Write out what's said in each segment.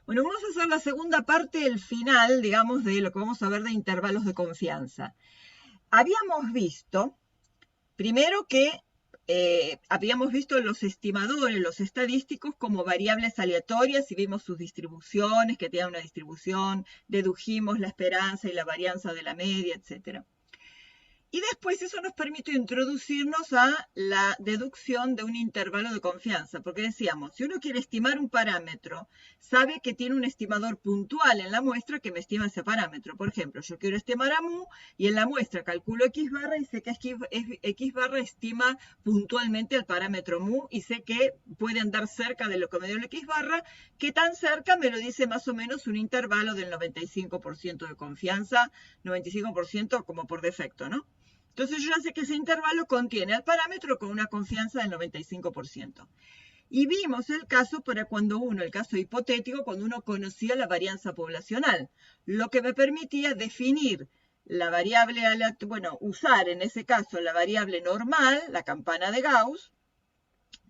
Bueno, vamos a hacer la segunda parte, el final, digamos, de lo que vamos a ver de intervalos de confianza. Habíamos visto, primero que habíamos visto los estimadores, los estadísticos como variables aleatorias y vimos sus distribuciones, que tenían una distribución, dedujimos la esperanza y la varianza de la media, etcétera. Y después eso nos permite introducirnos a la deducción de un intervalo de confianza, porque decíamos, si uno quiere estimar un parámetro, sabe que tiene un estimador puntual en la muestra que me estima ese parámetro. Por ejemplo, yo quiero estimar a mu y en la muestra calculo x barra y sé que x barra estima puntualmente el parámetro mu y sé que puede andar cerca de lo que me dio el x barra, que tan cerca me lo dice más o menos un intervalo del 95% de confianza, 95% como por defecto, ¿no? Entonces yo ya sé que ese intervalo contiene al parámetro con una confianza del 95%. Y vimos el caso para cuando el caso hipotético, cuando uno conocía la varianza poblacional, lo que me permitía definir la variable, usar en ese caso la variable normal, la campana de Gauss,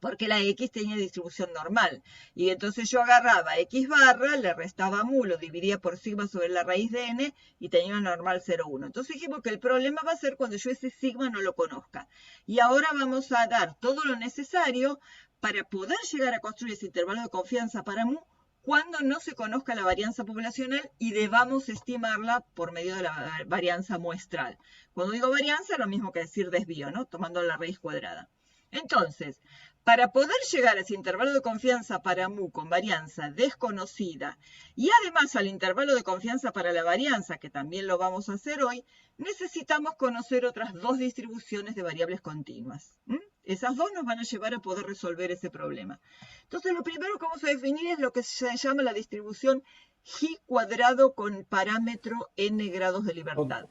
porque la X tenía distribución normal. Y entonces yo agarraba X barra, le restaba mu, lo dividía por sigma sobre la raíz de n y tenía una normal 0,1. Entonces dijimos que el problema va a ser cuando yo ese sigma no lo conozca. Y ahora vamos a dar todo lo necesario para poder llegar a construir ese intervalo de confianza para mu cuando no se conozca la varianza poblacional y debamos estimarla por medio de la varianza muestral. Cuando digo varianza, lo mismo que decir desvío, ¿no? Tomando la raíz cuadrada. Entonces, para poder llegar a ese intervalo de confianza para mu con varianza desconocida y además al intervalo de confianza para la varianza, que también lo vamos a hacer hoy, necesitamos conocer otras dos distribuciones de variables continuas. Esas dos nos van a llevar a poder resolver ese problema. Entonces, lo primero que vamos a definir es lo que se llama la distribución G cuadrado con parámetro n grados de libertad.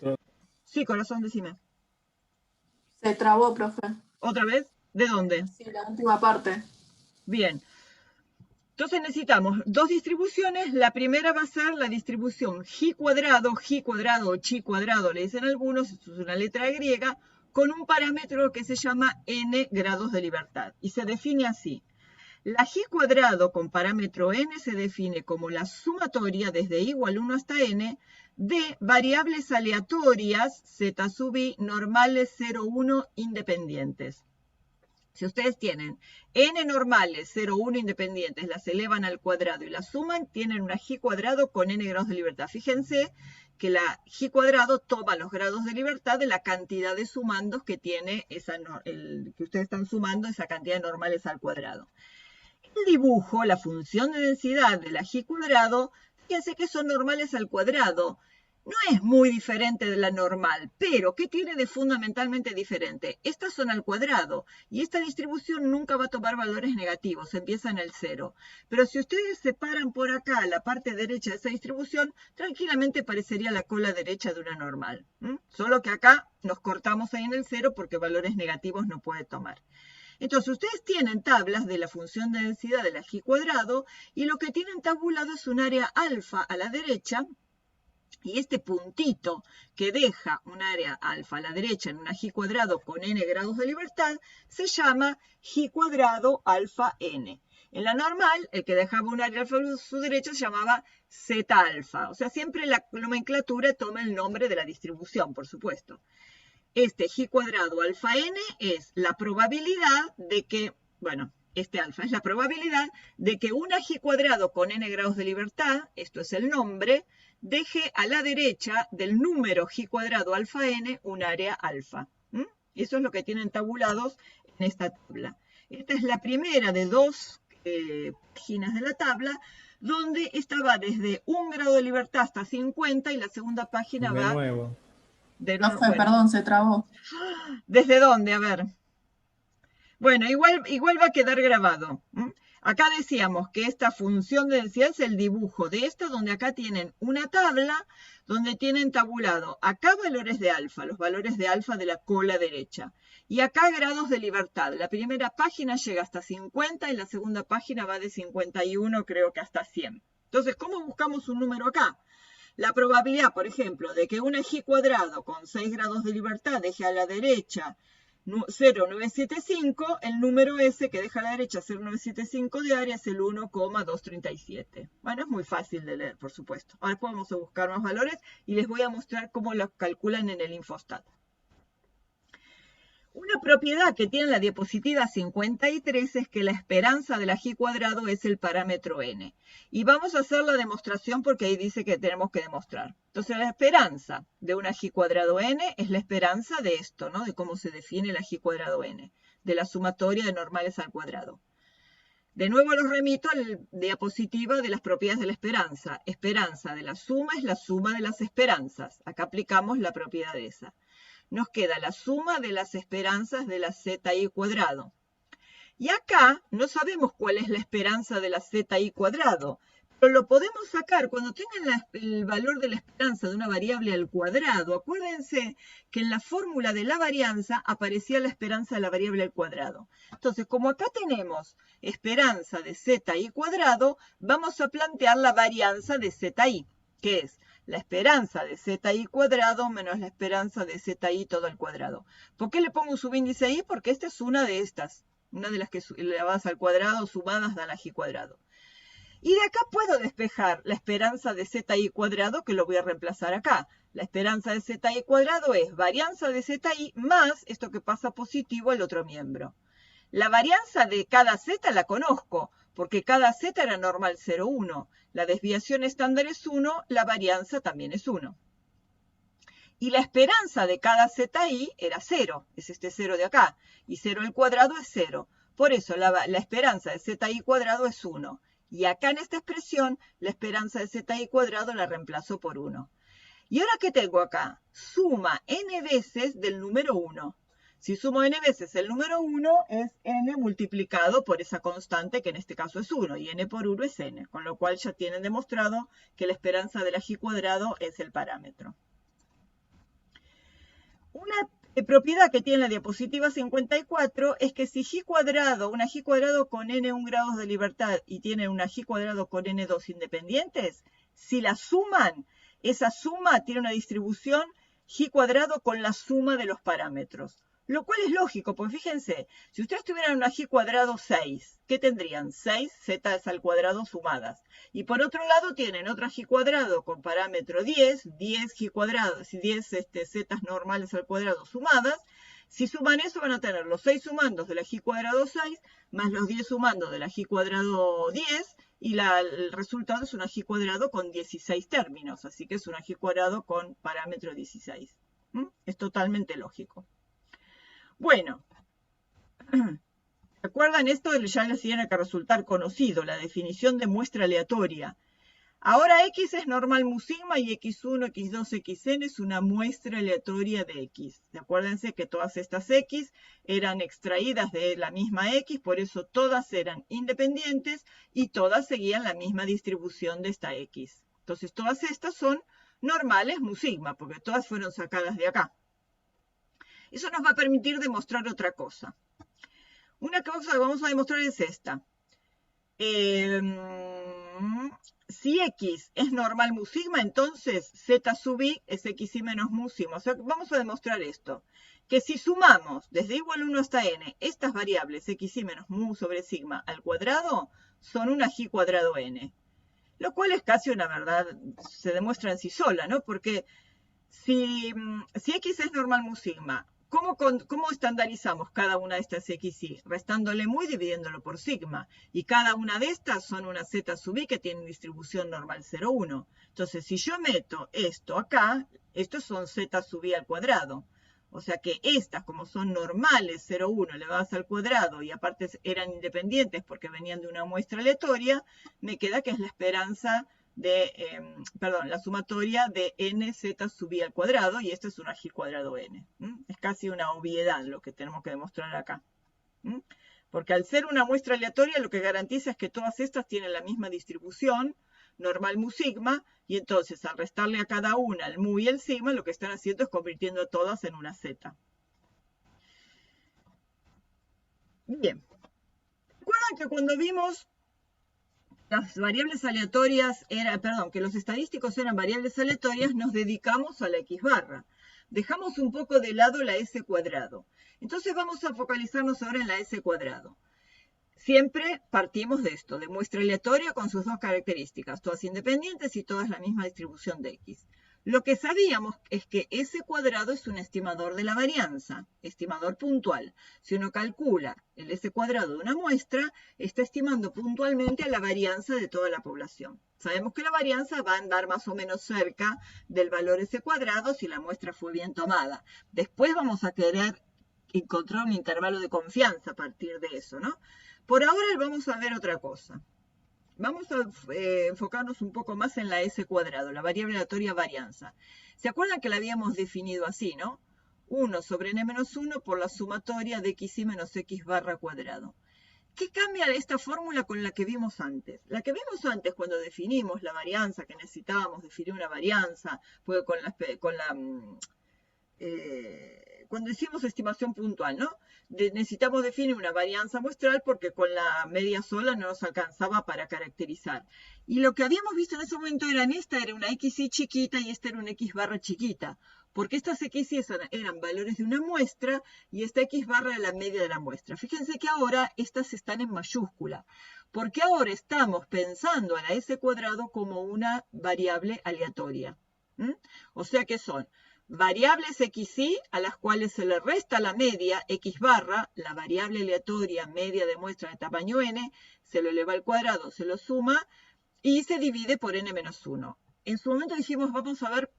Sí, corazón, decime. Se trabó, profe. ¿Otra vez? ¿De dónde? Sí, la última parte. Bien. Entonces necesitamos dos distribuciones. La primera va a ser la distribución G cuadrado o chi cuadrado, le dicen algunos, esto es una letra griega, con un parámetro que se llama n grados de libertad. Y se define así. La G cuadrado con parámetro n se define como la sumatoria desde igual 1 hasta n de variables aleatorias z sub i normales 0, 1 independientes. Si ustedes tienen n normales 0, 1 independientes, las elevan al cuadrado y las suman, tienen una G cuadrado con n grados de libertad. Fíjense que la G cuadrado toma los grados de libertad de la cantidad de sumandos que tiene que ustedes están sumando, esa cantidad de normales al cuadrado. El dibujo, la función de densidad de la G cuadrado, fíjense que son normales al cuadrado. No es muy diferente de la normal, pero ¿qué tiene de fundamentalmente diferente? Estas son al cuadrado y esta distribución nunca va a tomar valores negativos, empieza en el 0. Pero si ustedes separan por acá la parte derecha de esa distribución, tranquilamente parecería la cola derecha de una normal. Solo que acá nos cortamos ahí en el 0 porque valores negativos no puede tomar. Entonces, ustedes tienen tablas de la función de densidad de la G cuadrado y lo que tienen tabulado es un área alfa a la derecha y este puntito que deja un área alfa a la derecha en una G cuadrado con n grados de libertad se llama G cuadrado alfa n. En la normal, el que dejaba un área alfa a su derecha se llamaba Z alfa. O sea, siempre la nomenclatura toma el nombre de la distribución, por supuesto. Este G cuadrado alfa n es la probabilidad de que, este alfa es la probabilidad de que una G cuadrado con n grados de libertad, esto es el nombre, deje a la derecha del número G cuadrado alfa n un área alfa. Eso es lo que tienen tabulados en esta tabla. Esta es la primera de dos páginas de la tabla, donde esta va desde 1 grado de libertad hasta 50 y la segunda página De va... nuevo. Profe, perdón, se trabó. ¿Desde dónde? A ver. Bueno, igual va a quedar grabado. Acá decíamos que esta función de densidad es el dibujo de esta, donde acá tienen una tabla donde tienen tabulado acá valores de alfa, los valores de alfa de la cola derecha. Y acá grados de libertad. La primera página llega hasta 50 y la segunda página va de 51, creo que hasta 100. Entonces, ¿cómo buscamos un número acá? La probabilidad, por ejemplo, de que una G cuadrado con 6 grados de libertad deje a la derecha 0,975, el número S que deja a la derecha 0,975 de área es el 1,237. Bueno, es muy fácil de leer, por supuesto. Ahora vamos a buscar más valores y les voy a mostrar cómo los calculan en el Infostat. Una propiedad que tiene la diapositiva 53 es que la esperanza de la G cuadrado es el parámetro n. Y vamos a hacer la demostración porque ahí dice que tenemos que demostrar. Entonces la esperanza de una G cuadrado n es la esperanza de esto, ¿no? De cómo se define la G cuadrado n, de la sumatoria de normales al cuadrado. De nuevo los remito a la diapositiva de las propiedades de la esperanza. Esperanza de la suma es la suma de las esperanzas. Acá aplicamos la propiedad esa. Nos queda la suma de las esperanzas de la ZI cuadrado. Y acá no sabemos cuál es la esperanza de la ZI cuadrado, pero lo podemos sacar cuando tengan el valor de la esperanza de una variable al cuadrado. Acuérdense que en la fórmula de la varianza aparecía la esperanza de la variable al cuadrado. Entonces, como acá tenemos esperanza de ZI cuadrado, vamos a plantear la varianza de ZI, que es la esperanza de ZI cuadrado menos la esperanza de ZI todo al cuadrado. ¿Por qué le pongo un subíndice I? Porque esta es una de estas. Una de las que elevadas al cuadrado sumadas da la G cuadrado. Y de acá puedo despejar la esperanza de ZI cuadrado, que lo voy a reemplazar acá. La esperanza de ZI cuadrado es varianza de ZI más esto que pasa positivo al otro miembro. La varianza de cada Z la conozco, porque cada Z era normal 0,1. La desviación estándar es 1, la varianza también es 1. Y la esperanza de cada ZI era 0, es este 0 de acá. Y 0 al cuadrado es 0. Por eso la esperanza de ZI cuadrado es 1. Y acá en esta expresión, la esperanza de ZI cuadrado la reemplazo por 1. ¿Y ahora qué tengo acá? Suma n veces del número 1. Si sumo n veces el número 1, es n multiplicado por esa constante, que en este caso es 1, y n por 1 es n, con lo cual ya tienen demostrado que la esperanza de la G cuadrado es el parámetro. Una propiedad que tiene la diapositiva 54 es que si G cuadrado, una G cuadrado con n1 grados de libertad y tiene una G cuadrado con n2 independientes, si la suman, esa suma tiene una distribución G cuadrado con la suma de los parámetros. Lo cual es lógico, porque fíjense, si ustedes tuvieran una G cuadrado 6, ¿qué tendrían? 6 z al cuadrado sumadas. Y por otro lado tienen otra G cuadrado con parámetro 10, 10 G cuadrados, 10 z normales al cuadrado sumadas. Si suman eso van a tener los 6 sumandos de la G cuadrado 6, más los 10 sumandos de la G cuadrado 10, y el resultado es una G cuadrado con 16 términos, así que es una G cuadrado con parámetro 16. Es totalmente lógico. Bueno, ¿recuerdan esto? Ya les tiene que resultar conocido, la definición de muestra aleatoria. Ahora X es normal mu sigma y X1, X2, Xn es una muestra aleatoria de X. Acuérdense que todas estas X eran extraídas de la misma X, por eso todas eran independientes y todas seguían la misma distribución de esta X. Entonces todas estas son normales mu sigma, porque todas fueron sacadas de acá. Eso nos va a permitir demostrar otra cosa. Una cosa que vamos a demostrar es esta. Si X es normal mu sigma, entonces Z sub I es XY menos mu sigma. O sea, vamos a demostrar esto. Que si sumamos desde igual 1 hasta n estas variables XY menos mu sobre sigma al cuadrado, son una G cuadrado n. Lo cual es casi una verdad, se demuestra en sí sola, ¿no? Porque si X es normal mu sigma, ¿cómo estandarizamos cada una de estas XY? Restándole mu y dividiéndolo por sigma. Y cada una de estas son una Z sub I que tiene distribución normal 0,1. Entonces, si yo meto esto acá, estos son Z sub I al cuadrado. O sea que estas, como son normales 0,1 elevadas al cuadrado y aparte eran independientes porque venían de una muestra aleatoria, me queda que es la esperanza la sumatoria de nz sub i al cuadrado, y esto es una G cuadrado n. Es casi una obviedad lo que tenemos que demostrar acá. Porque al ser una muestra aleatoria, lo que garantiza es que todas estas tienen la misma distribución, normal mu sigma, y entonces al restarle a cada una el mu y el sigma, lo que están haciendo es convirtiendo a todas en una z. Bien. ¿Recuerdan que cuando vimos las variables aleatorias, que los estadísticos eran variables aleatorias, nos dedicamos a la X barra? Dejamos un poco de lado la S cuadrado. Entonces vamos a focalizarnos ahora en la S cuadrado. Siempre partimos de esto, de muestra aleatoria con sus dos características, todas independientes y todas la misma distribución de X. Lo que sabíamos es que S cuadrado es un estimador de la varianza, estimador puntual. Si uno calcula el S cuadrado de una muestra, está estimando puntualmente a la varianza de toda la población. Sabemos que la varianza va a andar más o menos cerca del valor S cuadrado si la muestra fue bien tomada. Después vamos a querer encontrar un intervalo de confianza a partir de eso, ¿no? Por ahora vamos a ver otra cosa. Vamos a enfocarnos un poco más en la S cuadrado, la variable aleatoria varianza. ¿Se acuerdan que la habíamos definido así, no? 1 sobre n menos 1 por la sumatoria de xy menos x barra cuadrado. ¿Qué cambia esta fórmula con la que vimos antes? La que vimos antes cuando definimos la varianza, que necesitábamos definir una varianza, fue cuando hicimos estimación puntual, ¿no? Necesitamos definir una varianza muestral porque con la media sola no nos alcanzaba para caracterizar. Y lo que habíamos visto en ese momento esta era una xy chiquita y esta era una x barra chiquita, porque estas xy eran valores de una muestra y esta x barra era la media de la muestra. Fíjense que ahora estas están en mayúscula, porque ahora estamos pensando a la S cuadrado como una variable aleatoria. O sea que son variables xy a las cuales se le resta la media x barra, la variable aleatoria media de muestra de tamaño n, se lo eleva al cuadrado, se lo suma y se divide por n menos 1. En su momento dijimos, vamos a ver,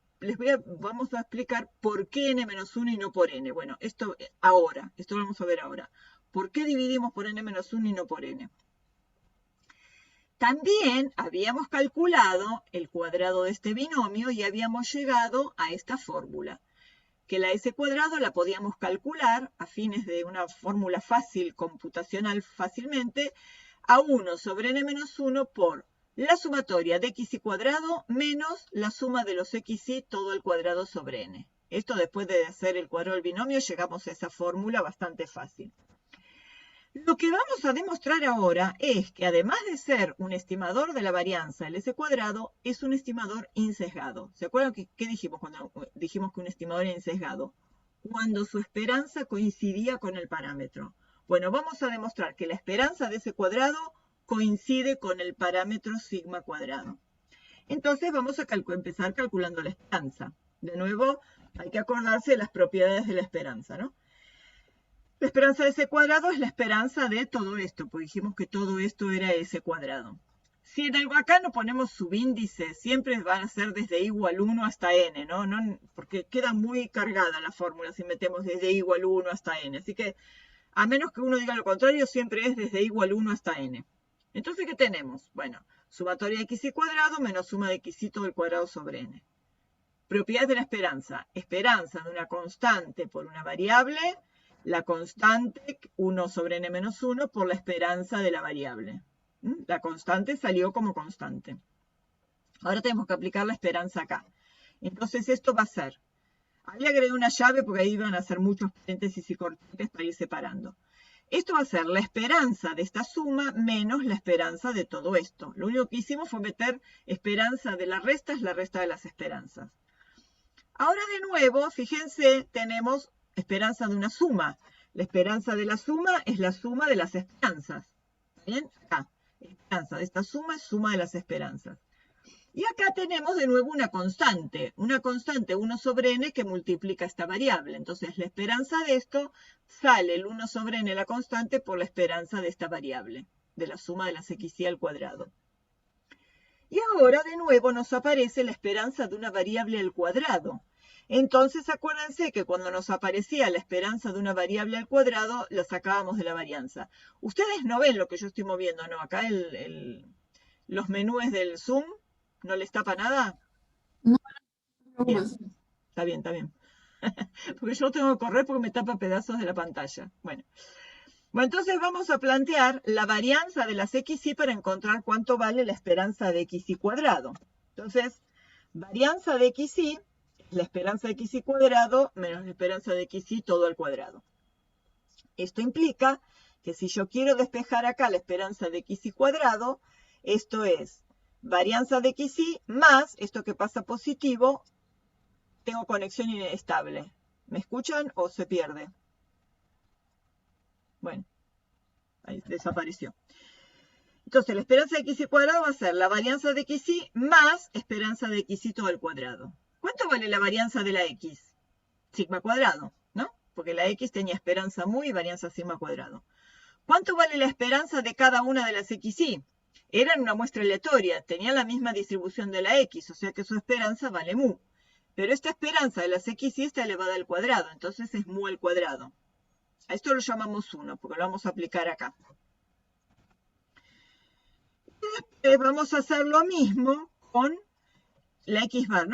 vamos a explicar por qué n menos 1 y no por n. Bueno, esto lo vamos a ver ahora. ¿Por qué dividimos por n menos 1 y no por n? También habíamos calculado el cuadrado de este binomio y habíamos llegado a esta fórmula, que la S cuadrado la podíamos calcular a fines de una fórmula fácil, computacional fácilmente, a 1 sobre n menos 1 por la sumatoria de xy cuadrado menos la suma de los xy todo el cuadrado sobre n. Esto después de hacer el cuadrado del binomio llegamos a esa fórmula bastante fácil. Lo que vamos a demostrar ahora es que además de ser un estimador de la varianza, el S cuadrado es un estimador insesgado. ¿Se acuerdan qué dijimos cuando dijimos que un estimador era insesgado? Cuando su esperanza coincidía con el parámetro. Bueno, vamos a demostrar que la esperanza de ese cuadrado coincide con el parámetro sigma cuadrado. Entonces vamos a empezar calculando la esperanza. De nuevo, hay que acordarse de las propiedades de la esperanza, ¿no? La esperanza de S cuadrado es la esperanza de todo esto, pues dijimos que todo esto era S cuadrado. Si acá no ponemos subíndice, siempre van a ser desde igual 1 hasta n, ¿no? Porque queda muy cargada la fórmula si metemos desde igual 1 hasta n. Así que, a menos que uno diga lo contrario, siempre es desde igual 1 hasta n. Entonces, ¿qué tenemos? Bueno, sumatoria de xy cuadrado menos suma de xy todo el cuadrado sobre n. Propiedades de la esperanza. Esperanza de una constante por una variable. La constante 1 sobre n menos 1 por la esperanza de la variable. La constante salió como constante. Ahora tenemos que aplicar la esperanza acá. Entonces esto va a ser, ahí agregué una llave porque ahí van a ser muchos paréntesis y corchetes para ir separando. Esto va a ser la esperanza de esta suma menos la esperanza de todo esto. Lo único que hicimos fue meter esperanza de la resta es la resta de las esperanzas. Ahora de nuevo, fíjense, tenemos esperanza de una suma. La esperanza de la suma es la suma de las esperanzas. ¿Bien? Acá. Esperanza de esta suma es suma de las esperanzas. Y acá tenemos de nuevo una constante 1 sobre n que multiplica esta variable. Entonces la esperanza de esto sale el 1 sobre n la constante por la esperanza de esta variable, de la suma de las xy al cuadrado. Y ahora de nuevo nos aparece la esperanza de una variable al cuadrado. Entonces acuérdense que cuando nos aparecía la esperanza de una variable al cuadrado, la sacábamos de la varianza. Ustedes no ven lo que yo estoy moviendo, ¿no? Acá los menús del Zoom, ¿no les tapa nada? No, Bien. Está bien, está bien. Porque yo tengo que correr porque me tapa pedazos de la pantalla. Bueno, entonces vamos a plantear la varianza de las xy para encontrar cuánto vale la esperanza de xy cuadrado. Entonces, varianza de xy es la esperanza de xy cuadrado menos la esperanza de xy todo al cuadrado. Esto implica que si yo quiero despejar acá la esperanza de xy cuadrado, esto es varianza de xy más esto que pasa positivo tengo conexión inestable. ¿Me escuchan o se pierde? Bueno, ahí desapareció. Entonces, la esperanza de xy cuadrado va a ser la varianza de xy más esperanza de xy todo al cuadrado. ¿Cuánto vale la varianza de la x? Sigma cuadrado, ¿no? Porque la x tenía esperanza mu y varianza sigma cuadrado. ¿Cuánto vale la esperanza de cada una de las xy? Eran una muestra aleatoria, tenían la misma distribución de la x, o sea que su esperanza vale mu. Pero esta esperanza de las xy está elevada al cuadrado, entonces es mu al cuadrado. A esto lo llamamos 1, porque lo vamos a aplicar acá. Vamos a hacer lo mismo con la x bar.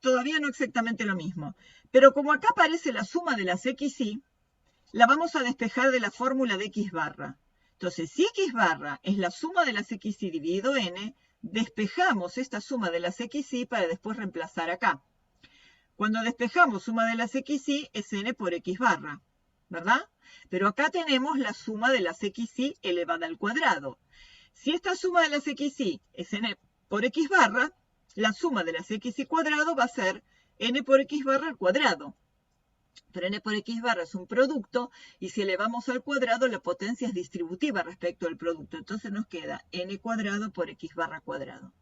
Todavía no exactamente lo mismo. Pero como acá aparece la suma de las xy, la vamos a despejar de la fórmula de x barra. Entonces, si x barra es la suma de las xy dividido n, despejamos esta suma de las xy para después reemplazar acá. Cuando despejamos suma de las xy es n por x barra, ¿verdad? Pero acá tenemos la suma de las xy elevada al cuadrado. Si esta suma de las xy es n por x barra, la suma de las xy cuadrado va a ser n por x barra al cuadrado. Pero n por x barra es un producto y si elevamos al cuadrado la potencia es distributiva respecto al producto. Entonces nos queda n cuadrado por x barra cuadrado.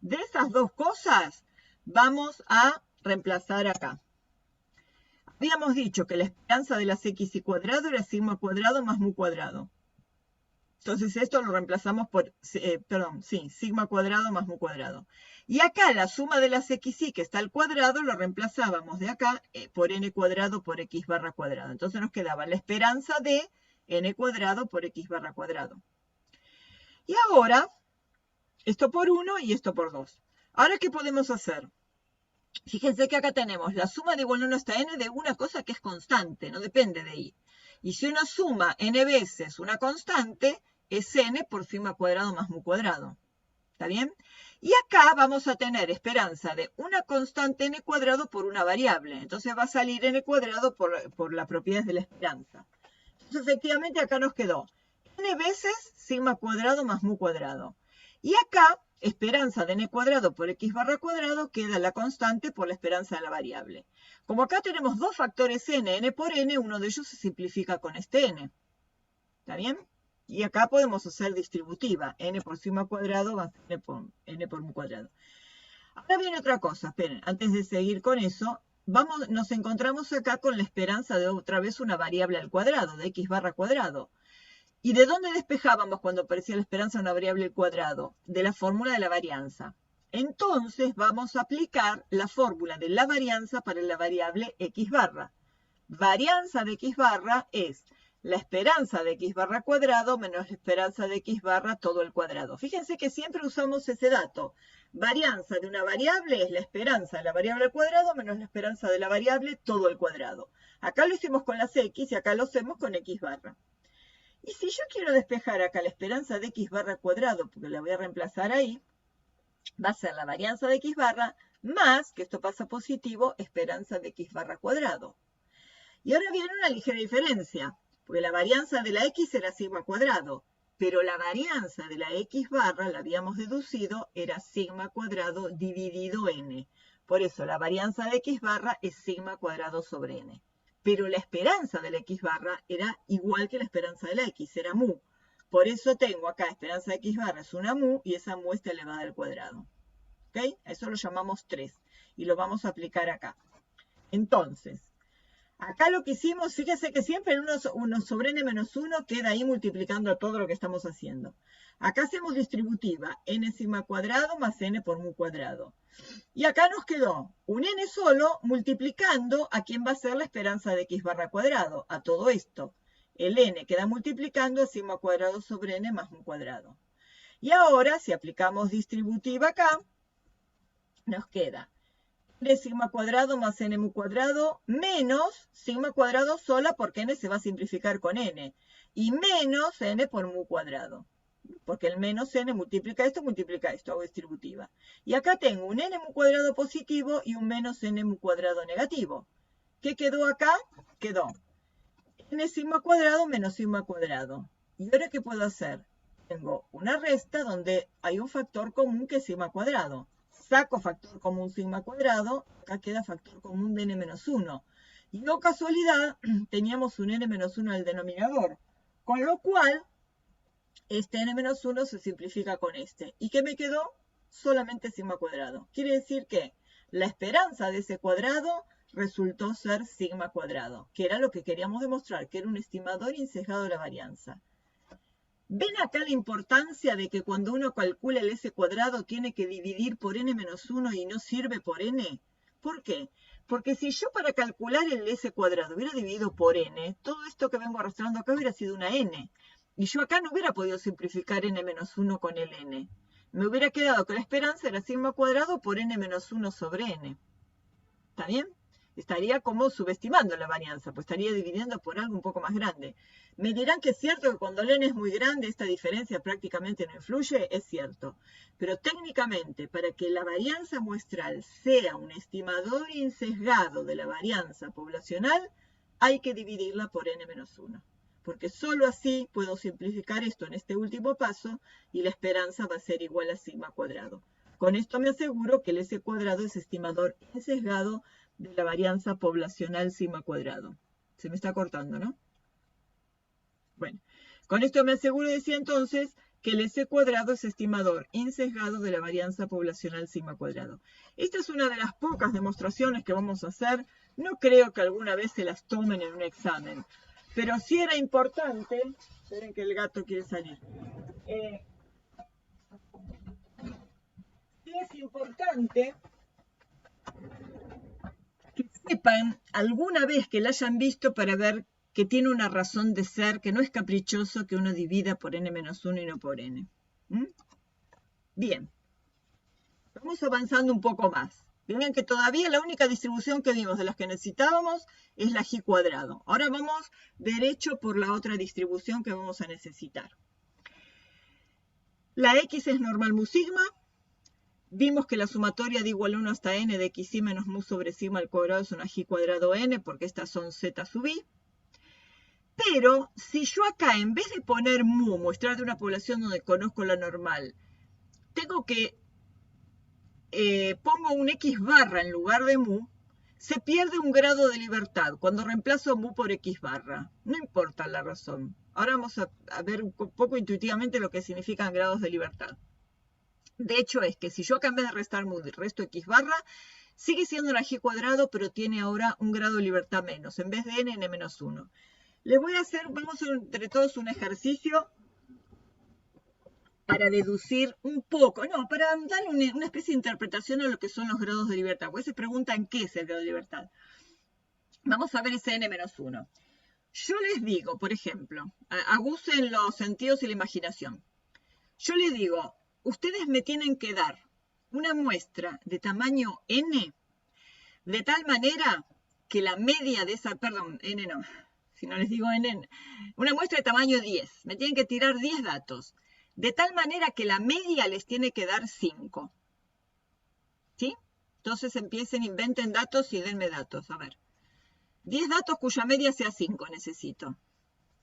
De esas dos cosas vamos a reemplazar acá. Habíamos dicho que la esperanza de las xy cuadrado era sigma cuadrado más mu cuadrado. Entonces esto lo reemplazamos por, sigma cuadrado más mu cuadrado. Y acá la suma de las xy que está al cuadrado lo reemplazábamos de acá por n cuadrado por x barra cuadrado. Entonces nos quedaba la esperanza de n cuadrado por x barra cuadrado. Y ahora, esto por 1 y esto por 2. Ahora, ¿qué podemos hacer? Fíjense que acá tenemos la suma de igual 1 hasta n de una cosa que es constante, no depende de y. Y si uno suma n veces una constante, es n por sigma cuadrado más mu cuadrado. ¿Está bien? Y acá vamos a tener esperanza de una constante n cuadrado por una variable. Entonces va a salir n cuadrado por la propiedad de la esperanza. Entonces efectivamente acá nos quedó n veces sigma cuadrado más mu cuadrado. Y acá, esperanza de n cuadrado por x barra cuadrado, queda la constante por la esperanza de la variable. Como acá tenemos dos factores n por n, uno de ellos se simplifica con este n. ¿Está bien? Y acá podemos hacer distributiva. N por sigma cuadrado va a ser n por mu cuadrado. Ahora viene otra cosa. Esperen, antes de seguir con eso, nos encontramos acá con la esperanza de otra vez una variable al cuadrado, de x barra cuadrado. ¿Y de dónde despejábamos cuando aparecía la esperanza de una variable al cuadrado? De la fórmula de la varianza. Entonces vamos a aplicar la fórmula de la varianza para la variable x barra. Varianza de x barra es la esperanza de x barra cuadrado menos la esperanza de x barra todo al cuadrado. Fíjense que siempre usamos ese dato. Varianza de una variable es la esperanza de la variable al cuadrado menos la esperanza de la variable todo al cuadrado. Acá lo hicimos con las x y acá lo hacemos con x barra. Y si yo quiero despejar acá la esperanza de x barra cuadrado, porque la voy a reemplazar ahí, va a ser la varianza de x barra más, que esto pasa positivo, esperanza de x barra cuadrado. Y ahora viene una ligera diferencia, porque la varianza de la x era sigma cuadrado, pero la varianza de la x barra, la habíamos deducido, era sigma cuadrado dividido n. Por eso la varianza de x barra es sigma cuadrado sobre n. Pero la esperanza de la x barra era igual que la esperanza de la x, era mu. Por eso tengo acá esperanza de x barra es una mu y esa mu está elevada al cuadrado. ¿Ok? Eso lo llamamos 3 y lo vamos a aplicar acá. Entonces, acá lo que hicimos, fíjense que siempre 1 sobre n menos 1 queda ahí multiplicando todo lo que estamos haciendo. Acá hacemos distributiva, n sigma cuadrado más n por mu cuadrado. Y acá nos quedó un n solo multiplicando a quién va a ser la esperanza de x barra cuadrado, a todo esto. El n queda multiplicando a sigma cuadrado sobre n más mu cuadrado. Y ahora, si aplicamos distributiva acá, nos queda n sigma cuadrado más n mu cuadrado menos sigma cuadrado sola porque n se va a simplificar con n. Y menos n por mu cuadrado. Porque el menos n multiplica esto, hago distributiva. Y acá tengo un n mu cuadrado positivo y un menos n mu cuadrado negativo. ¿Qué quedó acá? Quedó n sigma cuadrado menos sigma cuadrado. ¿Y ahora qué puedo hacer? Tengo una resta donde hay un factor común que es sigma cuadrado. saco factor común sigma cuadrado, acá queda factor común de n-1. Y no casualidad, teníamos un n-1 al denominador, con lo cual este n-1 se simplifica con este. ¿Y qué me quedó? Solamente sigma cuadrado. Quiere decir que la esperanza de ese cuadrado resultó ser sigma cuadrado, que era lo que queríamos demostrar, que era un estimador insesgado de la varianza. ¿Ven acá la importancia de que cuando uno calcula el s cuadrado tiene que dividir por n-1 y no sirve por n? ¿Por qué? Porque si yo para calcular el s cuadrado hubiera dividido por n, todo esto que vengo arrastrando acá hubiera sido una n. Y yo acá no hubiera podido simplificar n-1 con el n. Me hubiera quedado que la esperanza era sigma cuadrado por n-1 sobre n. ¿Está bien? Estaría como subestimando la varianza, pues estaría dividiendo por algo un poco más grande. Me dirán que es cierto que cuando el n es muy grande, esta diferencia prácticamente no influye, es cierto. Pero técnicamente, para que la varianza muestral sea un estimador insesgado de la varianza poblacional, hay que dividirla por n-1. Porque solo así puedo simplificar esto en este último paso y la esperanza va a ser igual a sigma cuadrado. Con esto me aseguro que el s cuadrado es estimador insesgado de la varianza poblacional sigma cuadrado. Se me está cortando, ¿no? Bueno, con esto me aseguro, decía entonces, que el s cuadrado es estimador insesgado de la varianza poblacional sigma cuadrado. Esta es una de las pocas demostraciones que vamos a hacer. No creo que alguna vez se las tomen en un examen. Pero sí era importante, esperen que el gato quiere salir, sí es importante que sepan alguna vez que la hayan visto para ver que tiene una razón de ser, que no es caprichoso que uno divida por n-1 y no por n. Bien, vamos avanzando un poco más. Vean que todavía la única distribución que vimos de las que necesitábamos es la G cuadrado. Ahora vamos derecho por la otra distribución que vamos a necesitar. La X es normal mu sigma. Vimos que la sumatoria de igual 1 hasta n de xy menos mu sobre sigma al cuadrado es una G cuadrado n, porque estas son z sub i. Pero si yo acá, en vez de poner mu, muestrar de una población donde conozco la normal, tengo que pongo un x barra en lugar de mu, se pierde un grado de libertad cuando reemplazo mu por x barra. No importa la razón. Ahora vamos a ver un poco intuitivamente lo que significan grados de libertad. De hecho es que si yo acá en vez de restar mu resto x barra, sigue siendo una g cuadrado, pero tiene ahora un grado de libertad menos. En vez de n, n-1. Les voy a hacer, vamos a hacer entre todos un ejercicio para deducir un poco, no, para darle una especie de interpretación a lo que son los grados de libertad. Porque se preguntan qué es el grado de libertad. Vamos a ver ese n-1. Yo les digo, por ejemplo, agucen los sentidos y la imaginación. Yo les digo, ustedes me tienen que dar una muestra de tamaño n, de tal manera que la media de esa, perdón, n no, si no les digo n, una muestra de tamaño 10. Me tienen que tirar 10 datos. De tal manera que la media les tiene que dar 5. ¿Sí? Entonces empiecen, inventen datos y denme datos. A ver. 10 datos cuya media sea 5 necesito.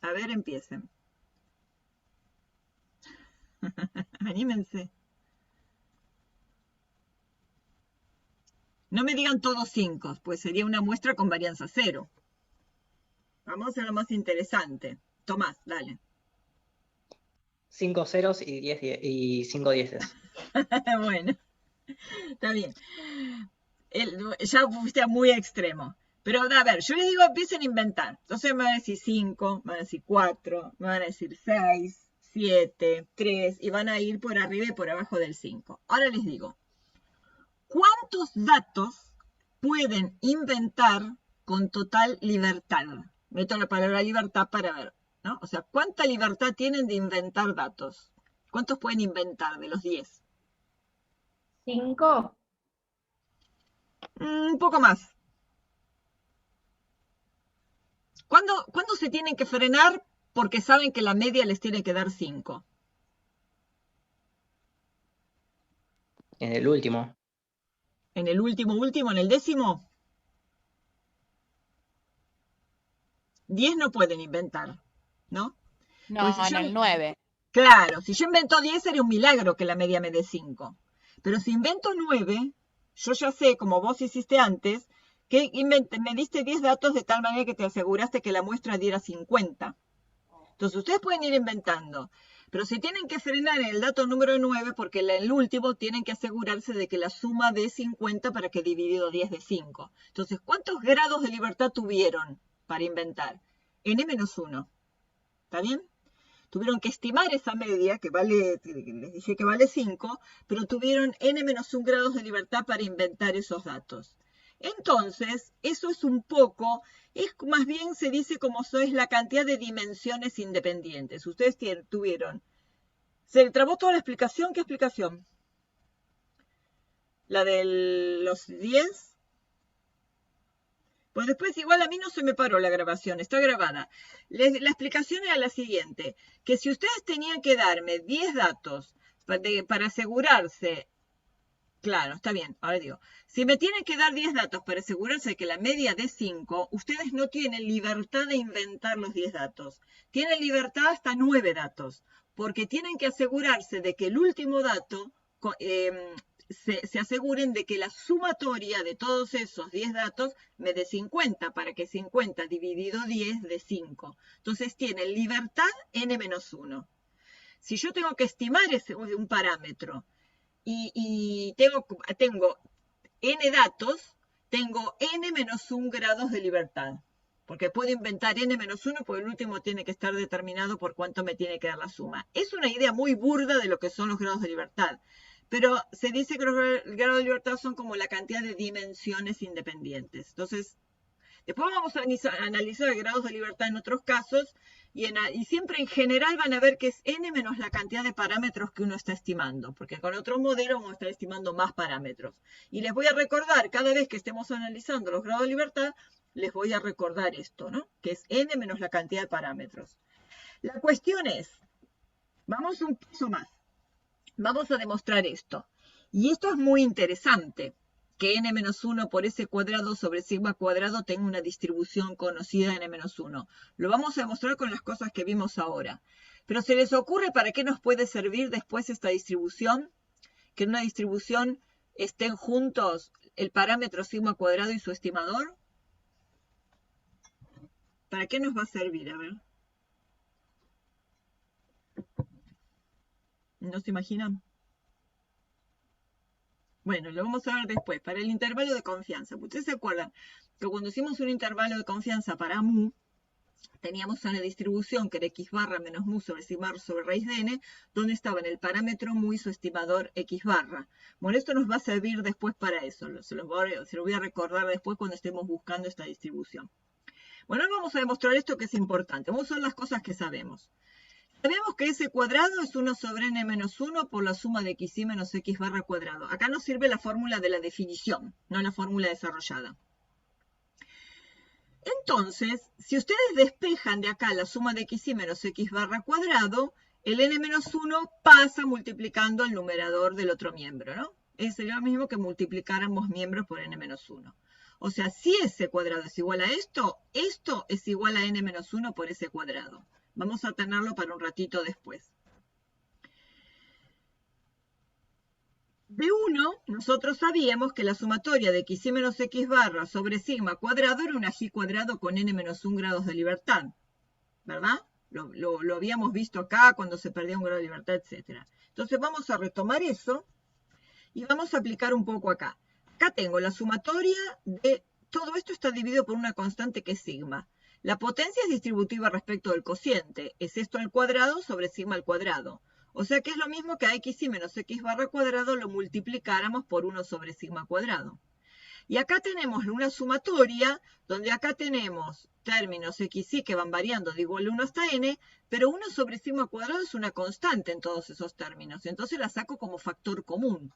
A ver, empiecen. Anímense. No me digan todos 5, pues sería una muestra con varianza 0. Vamos a lo más interesante. Tomás, dale. 5 ceros y 5 dieces. Bueno, está bien. Ya fuiste muy extremo. Pero a ver, yo les digo, empiecen a inventar. Entonces me van a decir 5, me van a decir 4, me van a decir 6, 7, 3, y van a ir por arriba y por abajo del 5. Ahora les digo, ¿cuántos datos pueden inventar con total libertad? Meto la palabra libertad para ver, ¿no? O sea, ¿cuánta libertad tienen de inventar datos? ¿Cuántos pueden inventar de los 10? 5. Un poco más. ¿Cuándo se tienen que frenar porque saben que la media les tiene que dar 5? En el último. ¿En el último, en el 10º? 10 no pueden inventar, ¿no? No, Pues si en el 9. Claro, si yo invento 10 sería un milagro que la media me dé 5. Pero si invento 9, yo ya sé, como vos hiciste antes, que me diste 10 datos de tal manera que te aseguraste que la muestra diera 50. Entonces, ustedes pueden ir inventando, pero se tienen que frenar en el dato número 9 porque en el último tienen que asegurarse de que la suma dé 50 para que dividido 10 de 5. Entonces, ¿cuántos grados de libertad tuvieron para inventar? N-1. ¿Está bien? Tuvieron que estimar esa media, que vale, les dije que vale 5, pero tuvieron N-1 grados de libertad para inventar esos datos. Entonces, eso es un poco, es más bien se dice como es la cantidad de dimensiones independientes. Ustedes tuvieron, ¿se trabó toda la explicación? ¿Qué explicación? ¿La de los 10? Pues después igual a mí no se me paró la grabación, está grabada. La explicación era la siguiente, que si ustedes tenían que darme 10 datos para asegurarse, claro, está bien, ahora digo, si me tienen que dar 10 datos para asegurarse de que la media dé 5, ustedes no tienen libertad de inventar los 10 datos. Tienen libertad hasta 9 datos, porque tienen que asegurarse de que el último dato se aseguren de que la sumatoria de todos esos 10 datos me dé 50, para que 50 dividido 10 dé 5. Entonces tienen libertad n-1. Si yo tengo que estimar un parámetro y tengo n datos, tengo n-1 grados de libertad. Porque puedo inventar n-1, porque el último tiene que estar determinado por cuánto me tiene que dar la suma. Es una idea muy burda de lo que son los grados de libertad. Pero se dice que los grados de libertad son como la cantidad de dimensiones independientes. Entonces, después vamos a analizar grados de libertad en otros casos y siempre en general van a ver que es n menos la cantidad de parámetros que uno está estimando, porque con otro modelo vamos a estar estimando más parámetros. Y les voy a recordar, cada vez que estemos analizando los grados de libertad, les voy a recordar esto, ¿no? Que es n menos la cantidad de parámetros. La cuestión es, vamos un paso más. Vamos a demostrar esto. Y esto es muy interesante, que n-1 por s cuadrado sobre sigma cuadrado tenga una distribución conocida de n-1. Lo vamos a demostrar con las cosas que vimos ahora. Pero ¿se les ocurre para qué nos puede servir después esta distribución? Que en una distribución estén juntos el parámetro sigma cuadrado y su estimador. ¿Para qué nos va a servir? A ver. ¿No se imaginan? Bueno, lo vamos a ver después. Para el intervalo de confianza. Ustedes se acuerdan que cuando hicimos un intervalo de confianza para mu, teníamos una distribución que era x barra menos mu sobre sigma sobre raíz de n, donde estaban el parámetro mu y su estimador x barra. Bueno, esto nos va a servir después para eso. Se lo voy a recordar después cuando estemos buscando esta distribución. Bueno, ahora vamos a demostrar esto que es importante. Vamos a ver las cosas que sabemos. Sabemos que s cuadrado es 1 sobre n-1 por la suma de xy menos x barra cuadrado. Acá nos sirve la fórmula de la definición, no la fórmula desarrollada. Entonces, si ustedes despejan de acá la suma de xy menos x barra cuadrado, el n-1 pasa multiplicando el numerador del otro miembro, ¿no? Sería lo mismo que multiplicáramos miembros por n-1. O sea, si s cuadrado es igual a esto, esto es igual a n-1 por s cuadrado. Vamos a tenerlo para un ratito después. De 1, nosotros sabíamos que la sumatoria de xy menos x barra sobre sigma cuadrado era una y cuadrado con n-1 grados de libertad. ¿Verdad? Lo habíamos visto acá cuando se perdía un grado de libertad, etc. Entonces vamos a retomar eso y vamos a aplicar un poco acá. Acá tengo la sumatoria de... Todo esto está dividido por una constante que es sigma. La potencia es distributiva respecto del cociente. Es esto al cuadrado sobre sigma al cuadrado. O sea que es lo mismo que a xy menos x barra cuadrado lo multiplicáramos por 1 sobre sigma cuadrado. Y acá tenemos una sumatoria donde acá tenemos términos xy que van variando de igual a 1 hasta n, pero 1 sobre sigma cuadrado es una constante en todos esos términos. Entonces la saco como factor común.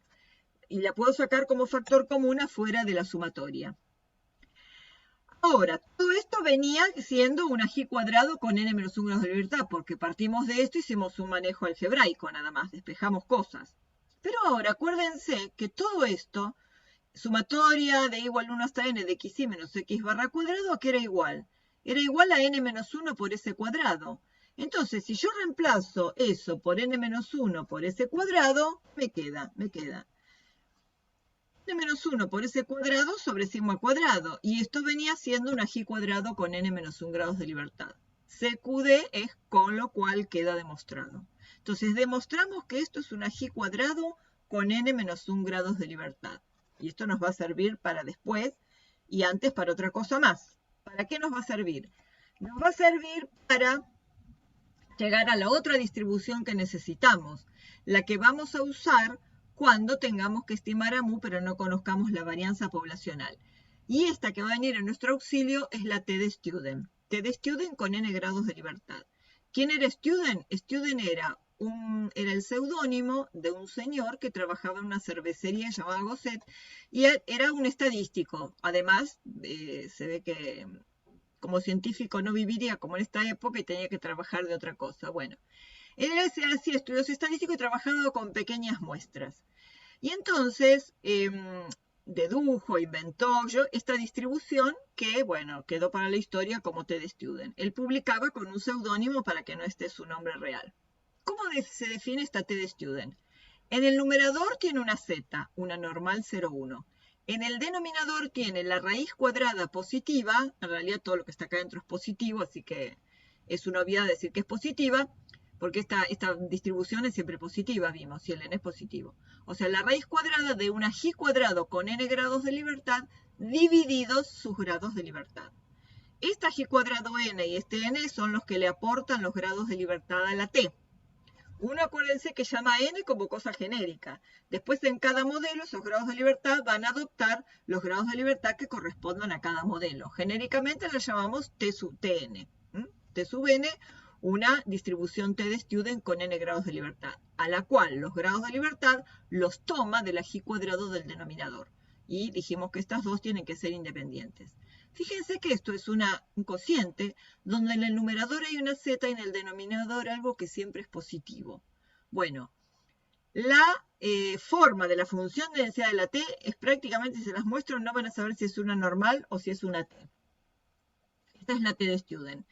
Y la puedo sacar como factor común afuera de la sumatoria. Ahora, todo esto venía siendo una y cuadrado con n-1 grados de libertad, porque partimos de esto y hicimos un manejo algebraico nada más, despejamos cosas. Pero ahora, acuérdense que todo esto, sumatoria de igual 1 hasta n de xy menos x barra cuadrado, ¿a qué era igual? Era igual a n-1 por s cuadrado. Entonces, si yo reemplazo eso por n-1 por s cuadrado, me queda. n menos 1 por s cuadrado sobre sigma cuadrado. Y esto venía siendo una g cuadrado con n menos 1 grados de libertad. CQD es con lo cual queda demostrado. Entonces demostramos que esto es una g cuadrado con n menos 1 grados de libertad. Y esto nos va a servir para después y antes para otra cosa más. ¿Para qué nos va a servir? Nos va a servir para llegar a la otra distribución que necesitamos, la que vamos a usar cuando tengamos que estimar a mu, pero no conozcamos la varianza poblacional. Y esta que va a venir en nuestro auxilio es la T de Student. T de Student con n grados de libertad. ¿Quién era Student? Student era el seudónimo de un señor que trabajaba en una cervecería llamada Gosset y era un estadístico. Además, se ve que como científico no viviría como en esta época y tenía que trabajar de otra cosa. Bueno, él hacía estudios estadísticos y trabajaba con pequeñas muestras. Y entonces dedujo, inventó esta distribución que, bueno, quedó para la historia como T de Student. Él publicaba con un seudónimo para que no esté su nombre real. ¿Cómo se define esta T de Student? En el numerador tiene una z, una normal 0,1. En el denominador tiene la raíz cuadrada positiva. En realidad todo lo que está acá dentro es positivo, así que es una obviedad decir que es positiva, porque esta distribución es siempre positiva, vimos, si el n es positivo. O sea, la raíz cuadrada de una g cuadrado con n grados de libertad divididos sus grados de libertad. Esta g cuadrado n y este n son los que le aportan los grados de libertad a la t. Uno, acuérdense que llama n como cosa genérica. Después en cada modelo esos grados de libertad van a adoptar los grados de libertad que correspondan a cada modelo. Genéricamente lo llamamos T sub Tn. T sub n, una distribución T de Student con n grados de libertad, a la cual los grados de libertad los toma de la g cuadrado del denominador. Y dijimos que estas dos tienen que ser independientes. Fíjense que esto es un cociente donde en el numerador hay una z y en el denominador algo que siempre es positivo. Bueno, la forma de la función de densidad de la t es prácticamente, si se las muestro, no van a saber si es una normal o si es una t. Esta es la T de Student.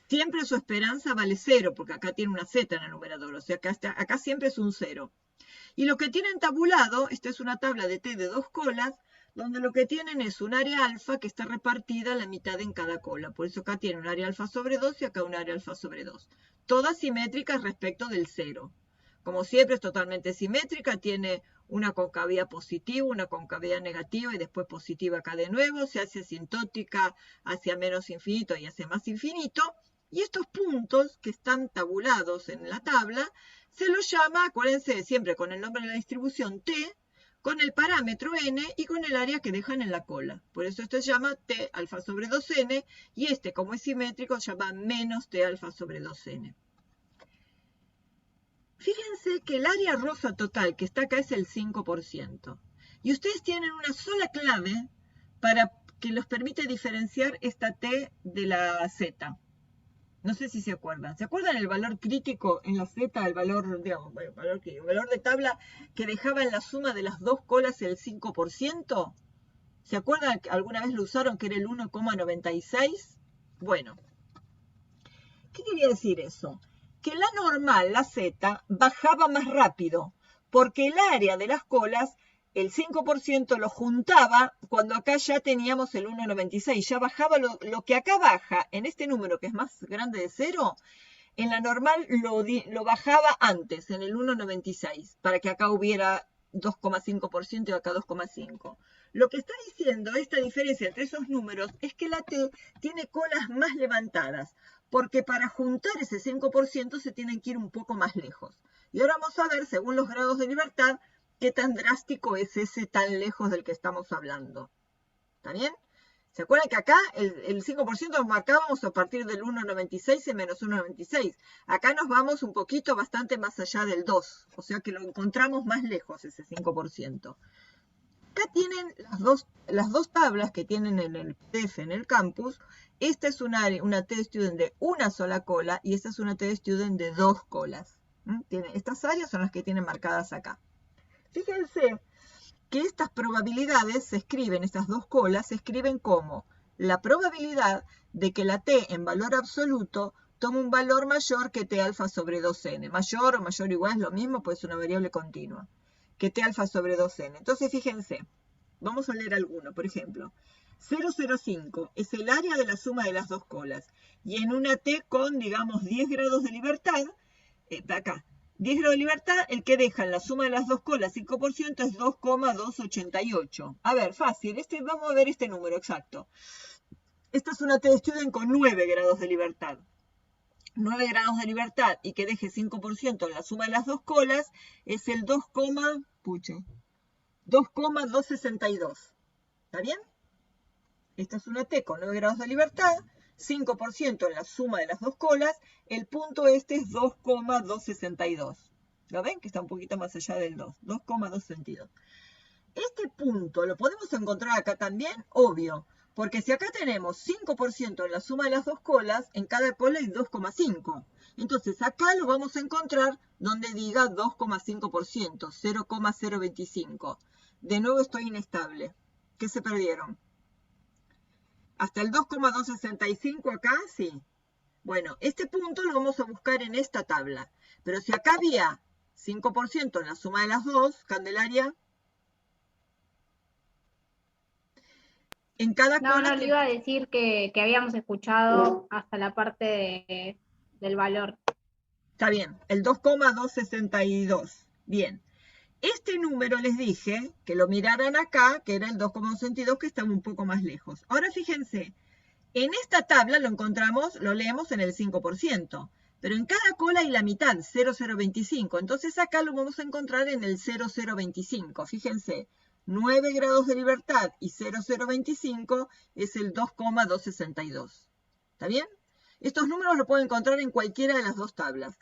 Siempre su esperanza vale 0, porque acá tiene una z en el numerador, o sea que acá siempre es un 0. Y lo que tienen tabulado, esta es una tabla de t de 2 colas, donde lo que tienen es un área alfa que está repartida a la mitad en cada cola. Por eso acá tiene un área alfa sobre 2 y acá un área alfa sobre 2. Todas simétricas respecto del 0. Como siempre es totalmente simétrica, tiene una concavidad positiva, una concavidad negativa y después positiva acá de nuevo. Se hace asintótica hacia menos infinito y hacia más infinito. Y estos puntos que están tabulados en la tabla se los llama, acuérdense siempre con el nombre de la distribución t, con el parámetro n y con el área que dejan en la cola. Por eso esto se llama t alfa sobre 2n y este, como es simétrico, se llama menos t alfa sobre 2n. Fíjense que el área rosa total que está acá es el 5%. Y ustedes tienen una sola clave para que los permite diferenciar esta t de la z. No sé si se acuerdan. ¿Se acuerdan el valor crítico en la z, el valor, digamos, el valor de tabla que dejaba en la suma de las dos colas el 5%? ¿Se acuerdan que alguna vez lo usaron que era el 1,96? Bueno, ¿qué quería decir eso? Que la normal, la z, bajaba más rápido, porque el área de las colas, el 5% lo juntaba cuando acá ya teníamos el 1,96. Ya bajaba lo que acá baja en este número que es más grande de 0, en la normal lo bajaba antes, en el 1,96, para que acá hubiera 2,5% y acá 2,5%. Lo que está diciendo esta diferencia entre esos números es que la t tiene colas más levantadas, porque para juntar ese 5% se tienen que ir un poco más lejos. Y ahora vamos a ver, según los grados de libertad, qué tan drástico es ese tan lejos del que estamos hablando. ¿Está bien? ¿Se acuerdan que acá el 5% lo marcábamos a partir del 1,96 y menos 1,96? Acá nos vamos un poquito bastante más allá del 2, o sea que lo encontramos más lejos ese 5%. Acá tienen las dos tablas que tienen en el PDF en el campus. Esta es una T de Student de una sola cola y esta es una T de Student de 2 colas. Estas áreas son las que tienen marcadas acá. Fíjense que estas probabilidades se escriben, estas dos colas se escriben como la probabilidad de que la t en valor absoluto tome un valor mayor que t alfa sobre 2n. Mayor o mayor o igual es lo mismo, pues es una variable continua. Que t alfa sobre 2n. Entonces fíjense, Vamos a leer alguno, por ejemplo. 0,05 es el área de la suma de las dos colas. Y en una T con, digamos, 10 grados de libertad, acá, 10 grados de libertad, el que deja en la suma de las dos colas 5% es 2,288. A ver, fácil, vamos a ver este número exacto. Esta es una T de Student con 9 grados de libertad. 9 grados de libertad y que deje 5% en la suma de las dos colas es el 2,262. ¿Está bien? Esta es una T con 9 grados de libertad, 5% en la suma de las dos colas, el punto este es 2,262. ¿Lo ven? Que está un poquito más allá del 2, 2,262. Este punto lo podemos encontrar acá también, obvio, porque si acá tenemos 5% en la suma de las dos colas, en cada cola hay 2,5. Entonces acá lo vamos a encontrar donde diga 2,5%, 0,025. De nuevo estoy inestable. ¿Qué se perdieron? Hasta el 2,265 acá, sí. Bueno, este punto lo vamos a buscar en esta tabla. Pero si acá había 5% en la suma de las dos, Candelaria, en cada cola... No, le iba a decir que habíamos escuchado hasta la parte del valor. Está bien, el 2,262. Bien. Este número les dije que lo miraran acá, que era el 2,62, que estaba un poco más lejos. Ahora fíjense, en esta tabla lo encontramos, lo leemos en el 5%, pero en cada cola hay la mitad, 0,025. Entonces acá lo vamos a encontrar en el 0,025. Fíjense, 9 grados de libertad y 0,025 es el 2,262. ¿Está bien? Estos números los pueden encontrar en cualquiera de las dos tablas.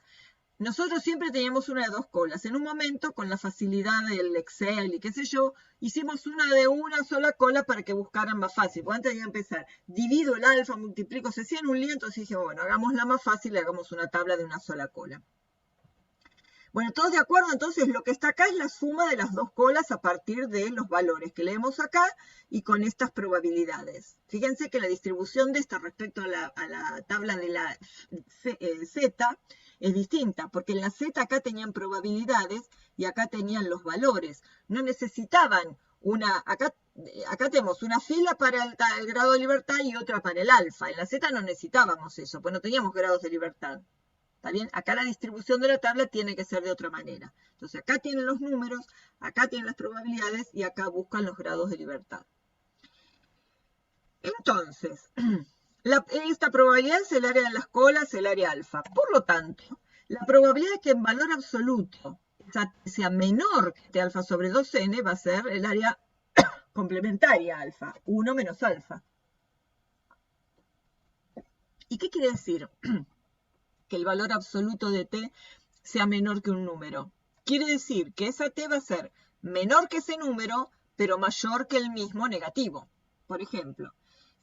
Nosotros siempre teníamos una de dos colas. En un momento, con la facilidad del Excel y qué sé yo, hicimos una de una sola cola para que buscaran más fácil. Porque antes de empezar, divido el alfa, multiplico, se hacía en un lío, entonces dije, bueno, hagámosla más fácil y hagamos una tabla de una sola cola. Bueno, ¿todos de acuerdo? Entonces, lo que está acá es la suma de las dos colas a partir de los valores que leemos acá y con estas probabilidades. Fíjense que la distribución de esta respecto a la tabla de la Z es distinta, porque en la Z acá tenían probabilidades y acá tenían los valores. No necesitaban acá tenemos una fila para el grado de libertad y otra para el alfa. En la Z no necesitábamos eso, pues no teníamos grados de libertad. ¿Está bien? Acá la distribución de la tabla tiene que ser de otra manera. Entonces acá tienen los números, acá tienen las probabilidades y acá buscan los grados de libertad. Entonces, esta probabilidad es el área de las colas, el área alfa. Por lo tanto, la probabilidad de que en valor absoluto sea menor que T alfa sobre 2n va a ser el área complementaria alfa, 1 menos alfa. ¿Y qué quiere decir? Que el valor absoluto de T sea menor que un número. Quiere decir que esa T va a ser menor que ese número, pero mayor que el mismo negativo. Por ejemplo,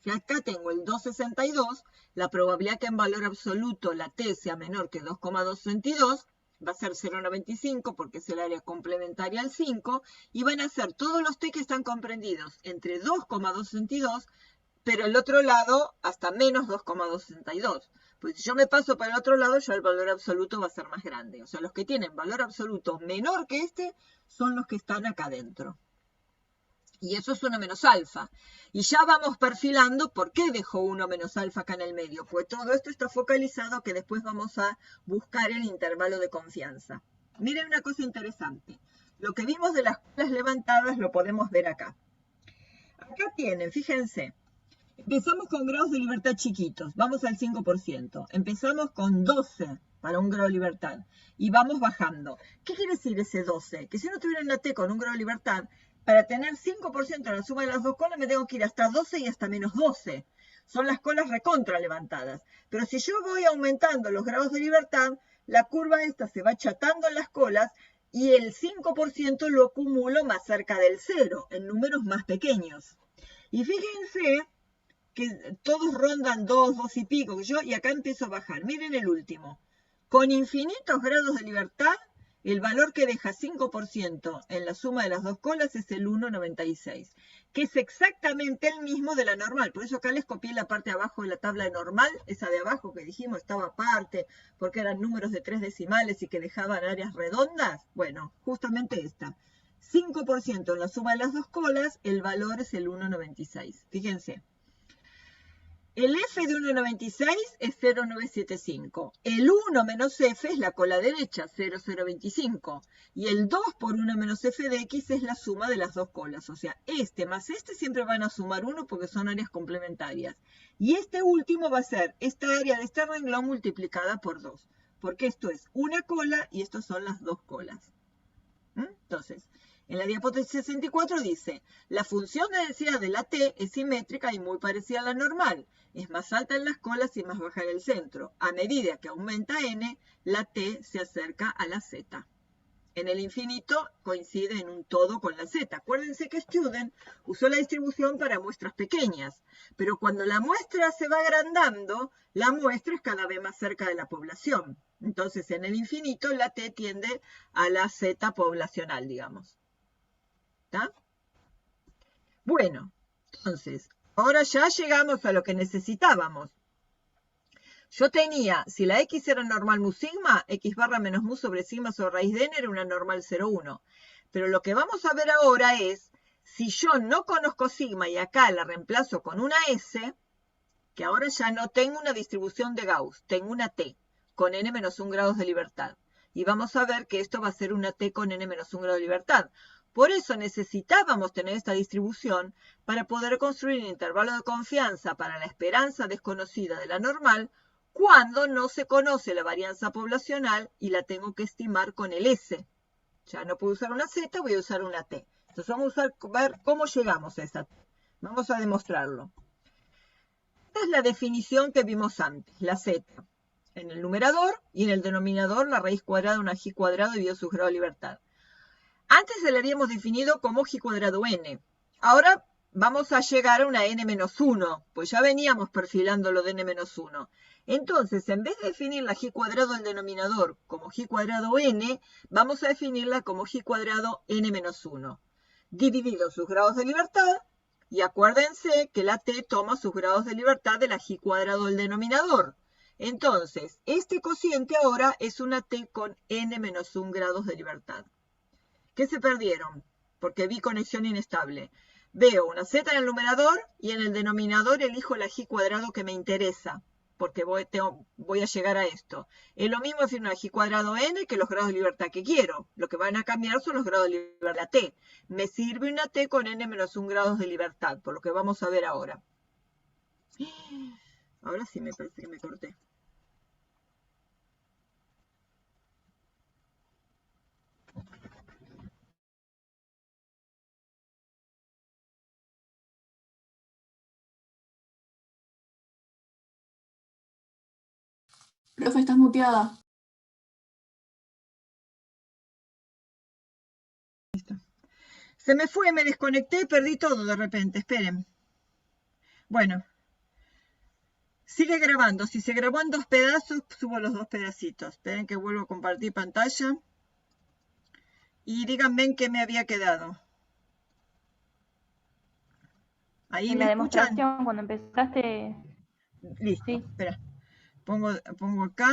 si acá tengo el 2,62, la probabilidad que en valor absoluto la T sea menor que 2,262 va a ser 0,95 porque es el área complementaria al 5, y van a ser todos los T que están comprendidos entre 2,262, pero el otro lado hasta menos 2,262. Pues si yo me paso para el otro lado, ya el valor absoluto va a ser más grande. O sea, los que tienen valor absoluto menor que este son los que están acá adentro. Y eso es 1 menos alfa. Y ya vamos perfilando por qué dejó 1 menos alfa acá en el medio. Pues todo esto está focalizado que después vamos a buscar el intervalo de confianza. Miren una cosa interesante. Lo que vimos de las colas levantadas lo podemos ver acá. Acá tienen, fíjense. Empezamos con grados de libertad chiquitos, vamos al 5%. Empezamos con 12 para un grado de libertad y vamos bajando. ¿Qué quiere decir ese 12? Que si no tuviera una T con un grado de libertad, para tener 5% en la suma de las dos colas me tengo que ir hasta 12 y hasta menos 12. Son las colas recontra levantadas. Pero si yo voy aumentando los grados de libertad, la curva esta se va achatando en las colas y el 5% lo acumulo más cerca del 0, en números más pequeños. Y fíjense que todos rondan 2 y pico, y acá empiezo a bajar. Miren el último. Con infinitos grados de libertad, el valor que deja 5% en la suma de las dos colas es el 1,96, que es exactamente el mismo de la normal. Por eso acá les copié la parte de abajo de la tabla de normal, esa de abajo que dijimos estaba aparte, porque eran números de 3 decimales y que dejaban áreas redondas. Bueno, justamente esta. 5% en la suma de las dos colas, el valor es el 1,96. Fíjense. El f de 1,96 es 0,975. El 1 menos f es la cola derecha, 0,025. Y el 2 por 1 menos f de x es la suma de las dos colas. O sea, este más este siempre van a sumar 1 porque son áreas complementarias. Y este último va a ser esta área de este renglón multiplicada por 2. Porque esto es una cola y estas son las dos colas. Entonces, en la diapositiva 64 dice, la función de densidad de la t es simétrica y muy parecida a la normal. Es más alta en las colas y más baja en el centro. A medida que aumenta n, la t se acerca a la z. En el infinito coincide en un todo con la z. Acuérdense que Student usó la distribución para muestras pequeñas, pero cuando la muestra se va agrandando, la muestra es cada vez más cerca de la población. Entonces, en el infinito, la t tiende a la z poblacional, digamos. ¿Está? Bueno, entonces, ahora ya llegamos a lo que necesitábamos. Yo tenía, si la x era normal mu sigma, x barra menos mu sobre sigma sobre raíz de n era una normal 0,1. Pero lo que vamos a ver ahora es, si yo no conozco sigma y acá la reemplazo con una s, que ahora ya no tengo una distribución de Gauss, tengo una t con n menos 1 grados de libertad. Y vamos a ver que esto va a ser una t con n menos 1 grado de libertad. Por eso necesitábamos tener esta distribución para poder construir un intervalo de confianza para la esperanza desconocida de la normal cuando no se conoce la varianza poblacional y la tengo que estimar con el S. Ya no puedo usar una Z, voy a usar una T. Entonces vamos a ver cómo llegamos a esa T. Vamos a demostrarlo. Esta es la definición que vimos antes, la Z. En el numerador y en el denominador la raíz cuadrada de una g cuadrado dividido su grado de libertad. Antes se la habíamos definido como g cuadrado n. Ahora vamos a llegar a una n menos 1, pues ya veníamos perfilando lo de n menos 1. Entonces, en vez de definir la g cuadrado del denominador como g cuadrado n, vamos a definirla como g cuadrado n menos 1. Dividido sus grados de libertad, y acuérdense que la t toma sus grados de libertad de la g cuadrado del denominador. Entonces, este cociente ahora es una t con n menos 1 grados de libertad. ¿Qué se perdieron? Porque vi conexión inestable. Veo una z en el numerador y en el denominador elijo la g cuadrado que me interesa, porque voy a llegar a esto. Es lo mismo decir una g cuadrado n que los grados de libertad que quiero. Lo que van a cambiar son los grados de libertad de la t. Me sirve una t con n menos 1 grados de libertad, por lo que vamos a ver ahora. Ahora sí me parece que me corté. Profe, estás muteada. Se me fue, me desconecté, perdí todo de repente. Esperen. Bueno. Sigue grabando. Si se grabó en 2 pedazos, subo los 2 pedacitos. Esperen que vuelvo a compartir pantalla. Y díganme en qué me había quedado. Ahí En me la escuchan. demostración, cuando empezaste. Listo. Sí. Espera. Pongo acá.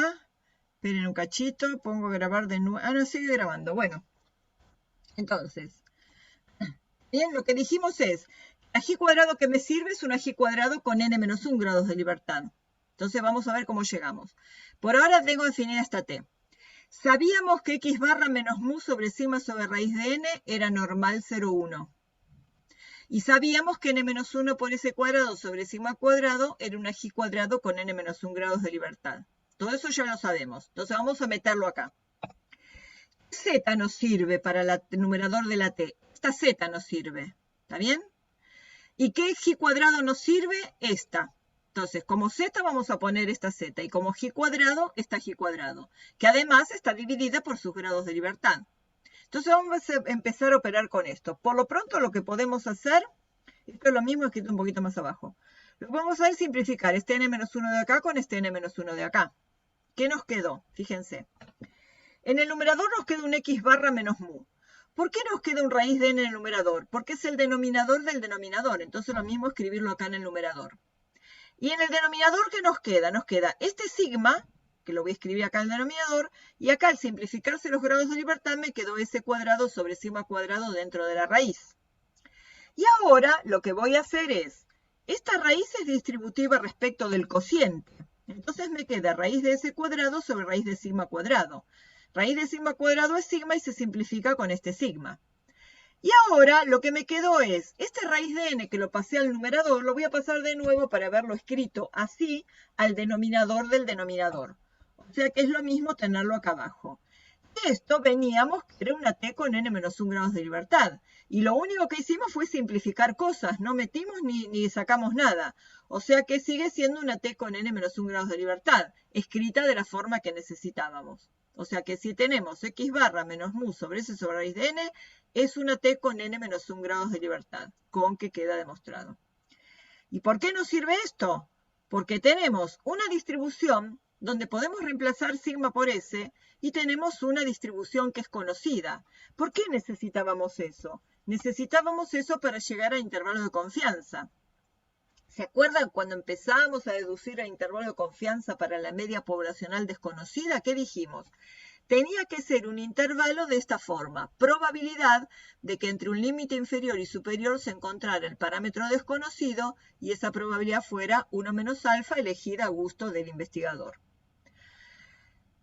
Esperen un cachito. Pongo grabar de nuevo. Ahora sigue grabando. Bueno. Entonces. Bien, lo que dijimos es, la g cuadrado que me sirve es una g cuadrado con n menos 1 grados de libertad. Entonces vamos a ver cómo llegamos. Por ahora tengo definida esta t. Sabíamos que x barra menos mu sobre sigma sobre raíz de n era normal 0,1. Y sabíamos que n menos 1 por s cuadrado sobre sigma cuadrado era una g cuadrado con n menos 1 grados de libertad. Todo eso ya lo sabemos. Entonces vamos a meterlo acá. Z nos sirve para el numerador de la t. Esta z nos sirve. ¿Está bien? ¿Y qué g cuadrado nos sirve? Esta. Entonces, como z vamos a poner esta z. Y como g cuadrado, esta g cuadrado. Que además está dividida por sus grados de libertad. Entonces vamos a empezar a operar con esto. Por lo pronto lo que podemos hacer, esto es lo mismo escrito un poquito más abajo. Lo que vamos a hacer es simplificar este n-1 de acá con este n-1 de acá. ¿Qué nos quedó? Fíjense. En el numerador nos queda un x barra menos mu. ¿Por qué nos queda un raíz de n en el numerador? Porque es el denominador del denominador. Entonces lo mismo escribirlo acá en el numerador. Y en el denominador, ¿qué nos queda? Nos queda este sigma que lo voy a escribir acá en el denominador, y acá al simplificarse los grados de libertad me quedó S cuadrado sobre sigma cuadrado dentro de la raíz. Y ahora lo que voy a hacer es, esta raíz es distributiva respecto del cociente. Entonces me queda raíz de S cuadrado sobre raíz de sigma cuadrado. Raíz de sigma cuadrado es sigma y se simplifica con este sigma. Y ahora lo que me quedó es, este raíz de n que lo pasé al numerador, lo voy a pasar de nuevo para verlo escrito así al denominador del denominador. O sea que es lo mismo tenerlo acá abajo. Esto veníamos que era una t con n-1 grados de libertad. Y lo único que hicimos fue simplificar cosas. No metimos ni sacamos nada. O sea que sigue siendo una t con n-1 grados de libertad, escrita de la forma que necesitábamos. O sea que si tenemos x barra menos mu sobre s sobre raíz de n, es una t con n-1 grados de libertad, con que queda demostrado. ¿Y por qué nos sirve esto? Porque tenemos una distribución donde podemos reemplazar sigma por s y tenemos una distribución que es conocida. ¿Por qué necesitábamos eso? Necesitábamos eso para llegar a intervalos de confianza. ¿Se acuerdan cuando empezábamos a deducir a intervalo de confianza para la media poblacional desconocida? ¿Qué dijimos? Tenía que ser un intervalo de esta forma. Probabilidad de que entre un límite inferior y superior se encontrara el parámetro desconocido y esa probabilidad fuera 1 menos alfa elegida a gusto del investigador.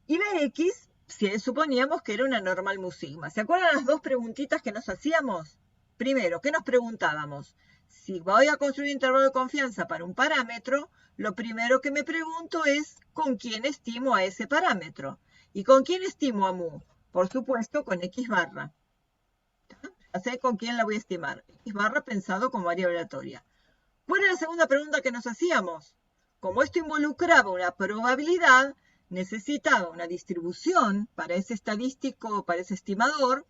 Y la X, si suponíamos que era una normal mu sigma. ¿Se acuerdan las dos preguntitas que nos hacíamos? Primero, ¿qué nos preguntábamos? Si voy a construir un intervalo de confianza para un parámetro, lo primero que me pregunto es ¿con quién estimo a ese parámetro? ¿Y con quién estimo a mu? Por supuesto, con x barra. Ya sé con quién la voy a estimar. X barra pensado como variable aleatoria. ¿Cuál era la segunda pregunta que nos hacíamos? Como esto involucraba una probabilidad, necesitaba una distribución para ese estadístico, para ese estimador,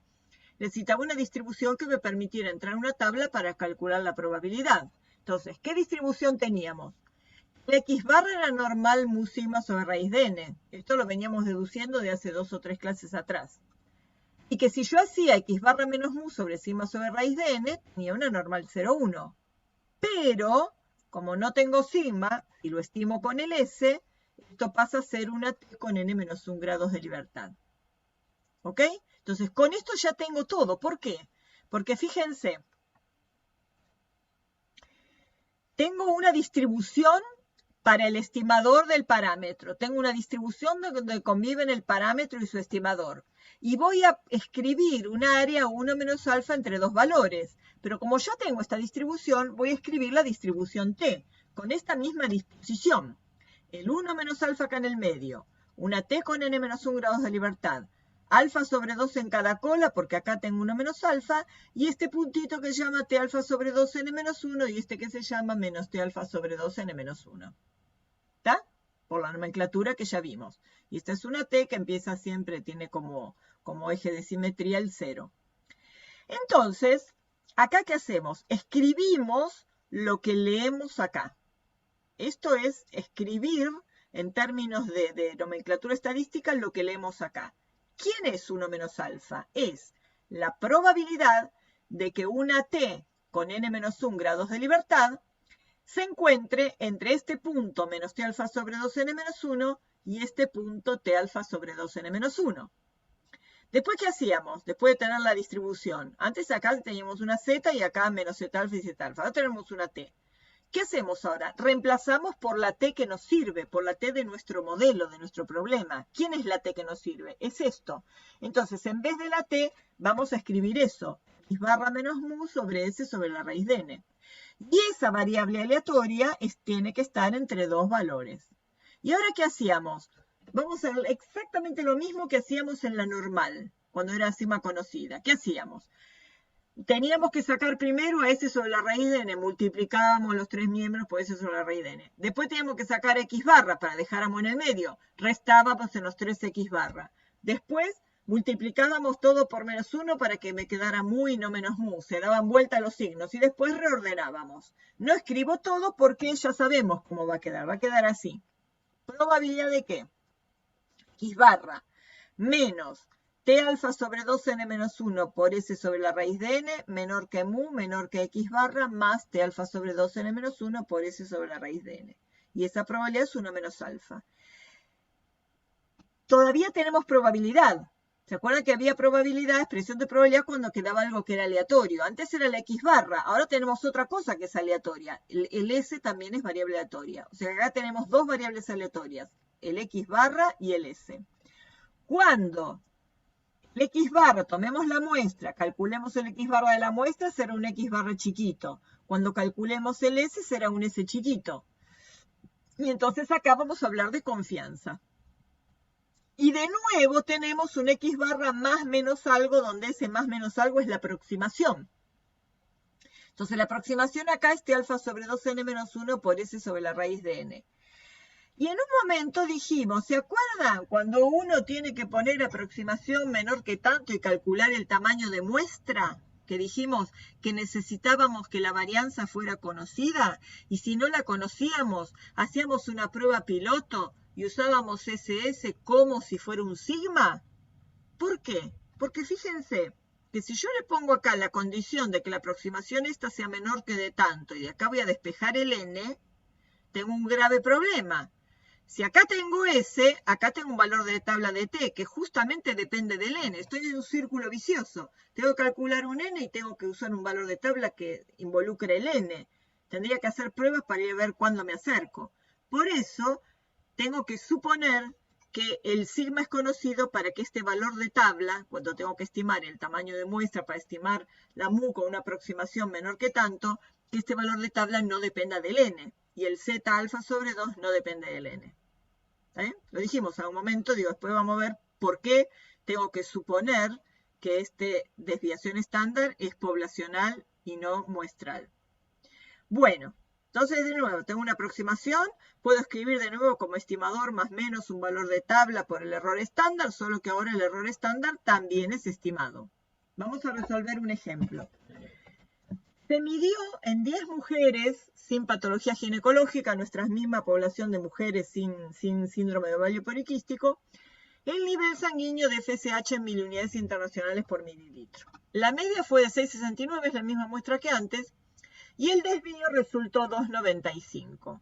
necesitaba una distribución que me permitiera entrar en una tabla para calcular la probabilidad. Entonces, ¿qué distribución teníamos? La x barra era normal mu sigma sobre raíz de n. Esto lo veníamos deduciendo de hace 2 o 3 clases atrás. Y que si yo hacía x barra menos mu sobre sigma sobre raíz de n, tenía una normal 0,1. Pero, como no tengo sigma y lo estimo con el s, esto pasa a ser una t con n-1 grados de libertad. ¿Ok? Entonces, con esto ya tengo todo. ¿Por qué? Porque fíjense, tengo una distribución para el estimador del parámetro. Tengo una distribución donde conviven el parámetro y su estimador. Y voy a escribir un área 1 menos alfa entre dos valores. Pero como ya tengo esta distribución, voy a escribir la distribución t, con esta misma disposición. El 1 menos alfa acá en el medio, una t con n-1 grados de libertad, alfa sobre 2 en cada cola, porque acá tengo 1 menos alfa, y este puntito que se llama t alfa sobre 2 n-1, y este que se llama menos t alfa sobre 2 n-1. ¿Está? Por la nomenclatura que ya vimos. Y esta es una t que empieza siempre, tiene como eje de simetría el 0. Entonces, acá ¿qué hacemos? Escribimos lo que leemos acá. Esto es escribir en términos de nomenclatura estadística lo que leemos acá. ¿Quién es 1 menos alfa? Es la probabilidad de que una t con n-1 grados de libertad se encuentre entre este punto menos t alfa sobre 2 n-1 y este punto t alfa sobre 2 n-1. Después, ¿qué hacíamos? Después de tener la distribución. Antes acá teníamos una z y acá menos z alfa y z alfa. Ahora tenemos una t. ¿Qué hacemos ahora? Reemplazamos por la t que nos sirve, por la t de nuestro modelo, de nuestro problema. ¿Quién es la t que nos sirve? Es esto. Entonces, en vez de la t, vamos a escribir eso. X barra menos mu sobre s sobre la raíz de n. Y esa variable aleatoria tiene que estar entre dos valores. ¿Y ahora qué hacíamos? Vamos a hacer exactamente lo mismo que hacíamos en la normal, cuando era sigma conocida. ¿Qué hacíamos? Teníamos que sacar primero a s sobre la raíz de n, multiplicábamos los tres miembros por s sobre la raíz de n. Después teníamos que sacar x barra para dejar a mu en el medio, restábamos en los 3x barra. Después multiplicábamos todo por menos 1 para que me quedara mu y no menos mu, se daban vuelta los signos y después reordenábamos. No escribo todo porque ya sabemos cómo va a quedar así. ¿Probabilidad de qué? X barra menos t alfa sobre 2n-1 por s sobre la raíz de n menor que mu menor que x barra más t alfa sobre 2n-1 por s sobre la raíz de n. Y esa probabilidad es 1 menos alfa. todavía tenemos probabilidad. ¿Se acuerdan que había probabilidad, expresión de probabilidad cuando quedaba algo que era aleatorio? Antes era la X barra, ahora tenemos otra cosa que es aleatoria. El S también es variable aleatoria. O sea, acá tenemos dos variables aleatorias, el X barra y el S. Cuando el X barra, tomemos la muestra, calculemos el X barra de la muestra, será un X barra chiquito. Cuando calculemos el S, será un S chiquito. Y entonces acá vamos a hablar de confianza. Y de nuevo tenemos un X barra más menos algo, donde ese más menos algo es la aproximación. Entonces la aproximación acá es T alfa sobre 2n menos 1 por S sobre la raíz de n. Y en un momento dijimos, ¿se acuerdan? Cuando uno tiene que poner aproximación menor que tanto y calcular el tamaño de muestra, que dijimos que necesitábamos que la varianza fuera conocida, y si no la conocíamos, hacíamos una prueba piloto y usábamos SS como si fuera un sigma. ¿Por qué? Porque fíjense que si yo le pongo acá la condición de que la aproximación esta sea menor que de tanto, y de acá voy a despejar el n, tengo un grave problema. Si acá tengo S, acá tengo un valor de tabla de t, que justamente depende del n. Estoy en un círculo vicioso. Tengo que calcular un n y tengo que usar un valor de tabla que involucre el n. Tendría que hacer pruebas para ir a ver cuándo me acerco. Por eso, tengo que suponer que el sigma es conocido para que este valor de tabla, cuando tengo que estimar el tamaño de muestra para estimar la mu con una aproximación menor que tanto, que este valor de tabla no dependa del n. Y el z alfa sobre 2 no depende del n. Lo dijimos a un momento, digo, después vamos a ver por qué tengo que suponer que esta desviación estándar es poblacional y no muestral. Bueno, entonces de nuevo, tengo una aproximación, puedo escribir de nuevo como estimador más menos un valor de tabla por el error estándar, solo que ahora el error estándar también es estimado. Vamos a resolver un ejemplo. Se midió en 10 mujeres sin patología ginecológica, nuestra misma población de mujeres sin síndrome de ovario poliquístico, el nivel sanguíneo de FSH en 1000 unidades internacionales por mililitro. La media fue de 6,69, es la misma muestra que antes, y el desvío resultó 2,95.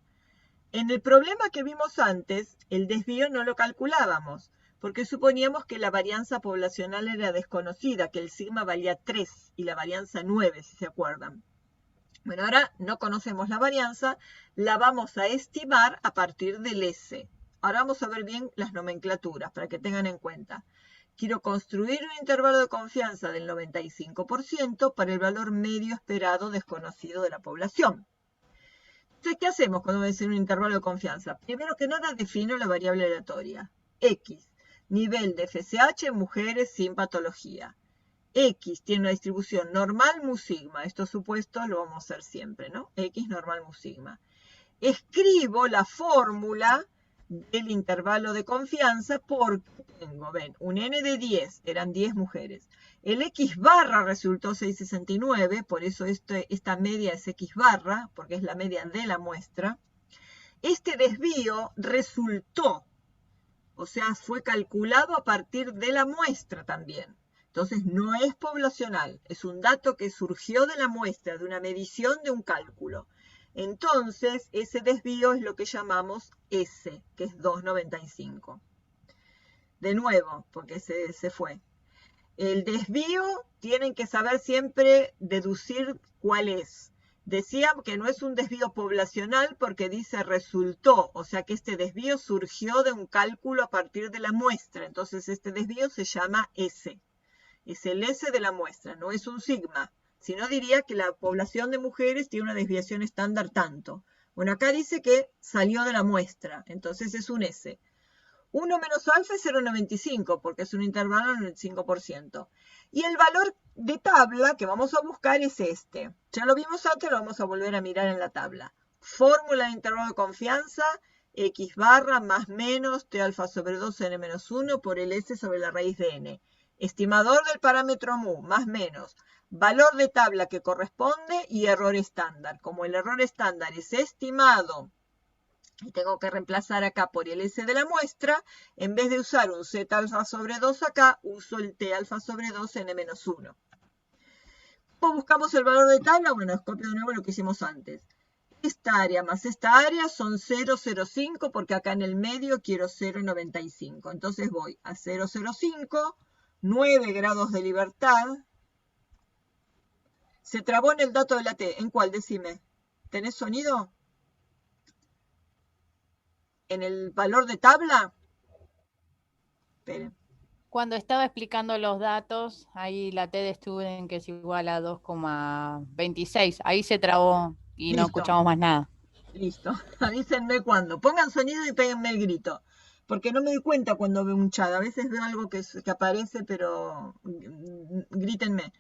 En el problema que vimos antes, el desvío no lo calculábamos, porque suponíamos que la varianza poblacional era desconocida, que el sigma valía 3 y la varianza 9, si se acuerdan. Bueno, ahora no conocemos la varianza, la vamos a estimar a partir del S. Ahora vamos a ver bien las nomenclaturas para que tengan en cuenta. Quiero construir un intervalo de confianza del 95% para el valor medio esperado desconocido de la población. Entonces, ¿qué hacemos cuando voy a hacer un intervalo de confianza? Primero que nada, defino la variable aleatoria. X, nivel de FSH en mujeres sin patología. X tiene una distribución normal mu sigma. Esto supuesto lo vamos a hacer siempre, ¿no? X normal mu sigma. Escribo la fórmula del intervalo de confianza porque tengo, ven, un n de 10, eran 10 mujeres. El X barra resultó 6,69, por eso esta media es X barra, porque es la media de la muestra. Este desvío resultó, o sea, fue calculado a partir de la muestra también. Entonces no es poblacional, es un dato que surgió de la muestra, de una medición de un cálculo. Entonces ese desvío es lo que llamamos S, que es 2,95. De nuevo, porque se fue. El desvío tienen que saber siempre deducir cuál es. Decía que no es un desvío poblacional porque dice resultó, o sea que este desvío surgió de un cálculo a partir de la muestra. Entonces este desvío se llama S. Es el S de la muestra, no es un sigma. Si no, diría que la población de mujeres tiene una desviación estándar tanto. Bueno, acá dice que salió de la muestra, entonces es un S. 1 menos alfa es 0,95 porque es un intervalo del 95%. Y el valor de tabla que vamos a buscar es este. Ya lo vimos antes, lo vamos a volver a mirar en la tabla. Fórmula de intervalo de confianza, X barra más menos T alfa sobre 2 n menos 1 por el S sobre la raíz de n. Estimador del parámetro mu, más menos. Valor de tabla que corresponde y error estándar. Como el error estándar es estimado y tengo que reemplazar acá por el S de la muestra, en vez de usar un Z alfa sobre 2 acá, uso el T alfa sobre 2 n menos 1. ¿Cómo buscamos el valor de tabla? Bueno, os copio de nuevo lo que hicimos antes. esta área más esta área son 0,05 porque acá en el medio quiero 0,95. Entonces voy a 0,05, 9 grados de libertad. Se trabó en el dato de la T. ¿En cuál? Decime. ¿Tenés sonido? ¿En el valor de tabla? Esperen. Cuando estaba explicando los datos, ahí la T de Student, que es igual a 2,26, ahí se trabó y no Listo. escuchamos más nada. Listo. Avísenme cuando. Pongan sonido y péguenme el grito. Porque no me doy cuenta cuando veo un chat. A veces veo algo que aparece, pero grítenme.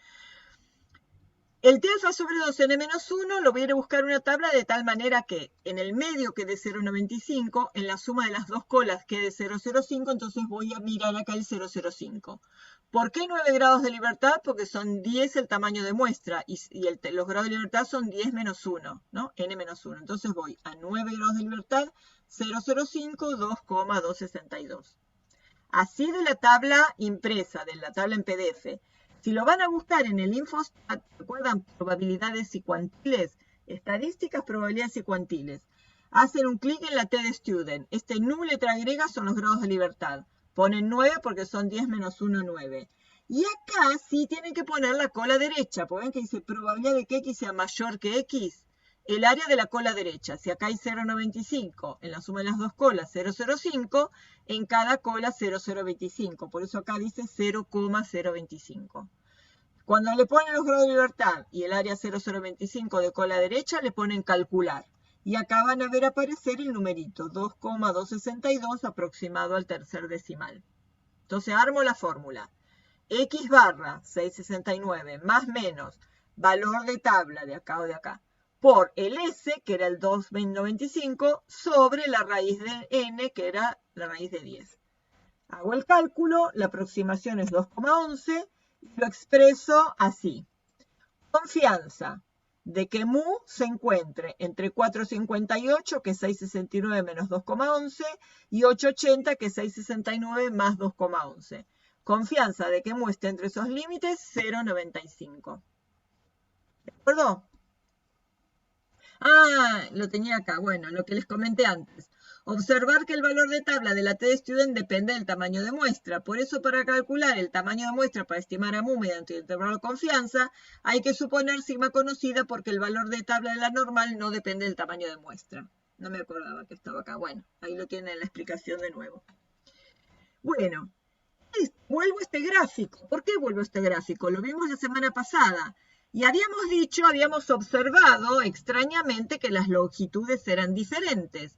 El T alfa sobre 2n-1 lo voy a ir a buscar una tabla de tal manera que en el medio quede 0,95, en la suma de las dos colas quede 0,05, entonces voy a mirar acá el 0,05. ¿Por qué 9 grados de libertad? Porque son 10 el tamaño de muestra y los grados de libertad son 10 menos 1, ¿no? n menos 1. Entonces voy a 9 grados de libertad, 0,05, 2,262. Así de la tabla impresa, de la tabla en PDF. Si lo van a buscar en el Infostat, recuerdan probabilidades y cuantiles, estadísticas, probabilidades y cuantiles. Hacen un clic en la T de Student. Este nu letra griega son los grados de libertad. Ponen 9 porque son 10 menos 1, 9. Y acá sí tienen que poner la cola derecha, porque ven que dice probabilidad de que X sea mayor que X. El área de la cola derecha. Si acá hay 0,95, en la suma de las dos colas 0,05, en cada cola 0,025. Por eso acá dice 0,025. Cuando le ponen los grados de libertad y el área 0,025 de cola derecha, le ponen calcular. Y acá van a ver aparecer el numerito, 2,262 aproximado al tercer decimal. Entonces armo la fórmula. X barra 669 más menos valor de tabla de acá o de acá, por el S, que era el 2,95, sobre la raíz de N, que era la raíz de 10. Hago el cálculo, la aproximación es 2,11, y lo expreso así. Confianza de que mu se encuentre entre 4,58, que es 6,69 menos 2,11, y 8,80, que es 6,69 más 2,11. Confianza de que mu esté entre esos límites, 0,95. ¿De acuerdo? Ah, lo tenía acá. Bueno, lo que les comenté antes. Observar que el valor de tabla de la T de Student depende del tamaño de muestra. Por eso, para calcular el tamaño de muestra para estimar a mu mediante el intervalo de confianza, hay que suponer sigma conocida porque el valor de tabla de la normal no depende del tamaño de muestra. No me acordaba que estaba acá. Bueno, ahí lo tienen en la explicación de nuevo. Bueno, vuelvo a este gráfico. ¿Por qué vuelvo a este gráfico? Lo vimos la semana pasada. Y habíamos observado extrañamente que las longitudes eran diferentes.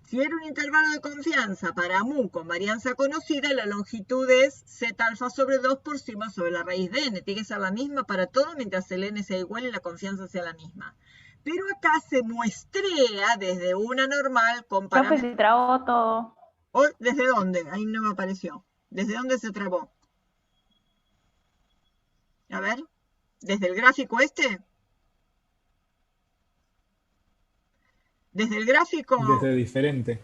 Si era un intervalo de confianza para mu con varianza conocida, la longitud es z alfa sobre 2 por sigma sobre la raíz de n. Tiene que ser la misma para todo mientras el n sea igual y la confianza sea la misma. Pero acá se muestrea desde una normal con parámetros... Profe, se trabó todo. ¿Desde dónde? Ahí no me apareció. ¿Desde dónde se trabó? A ver. ¿Desde el gráfico este? ¿Desde el gráfico? Desde diferente.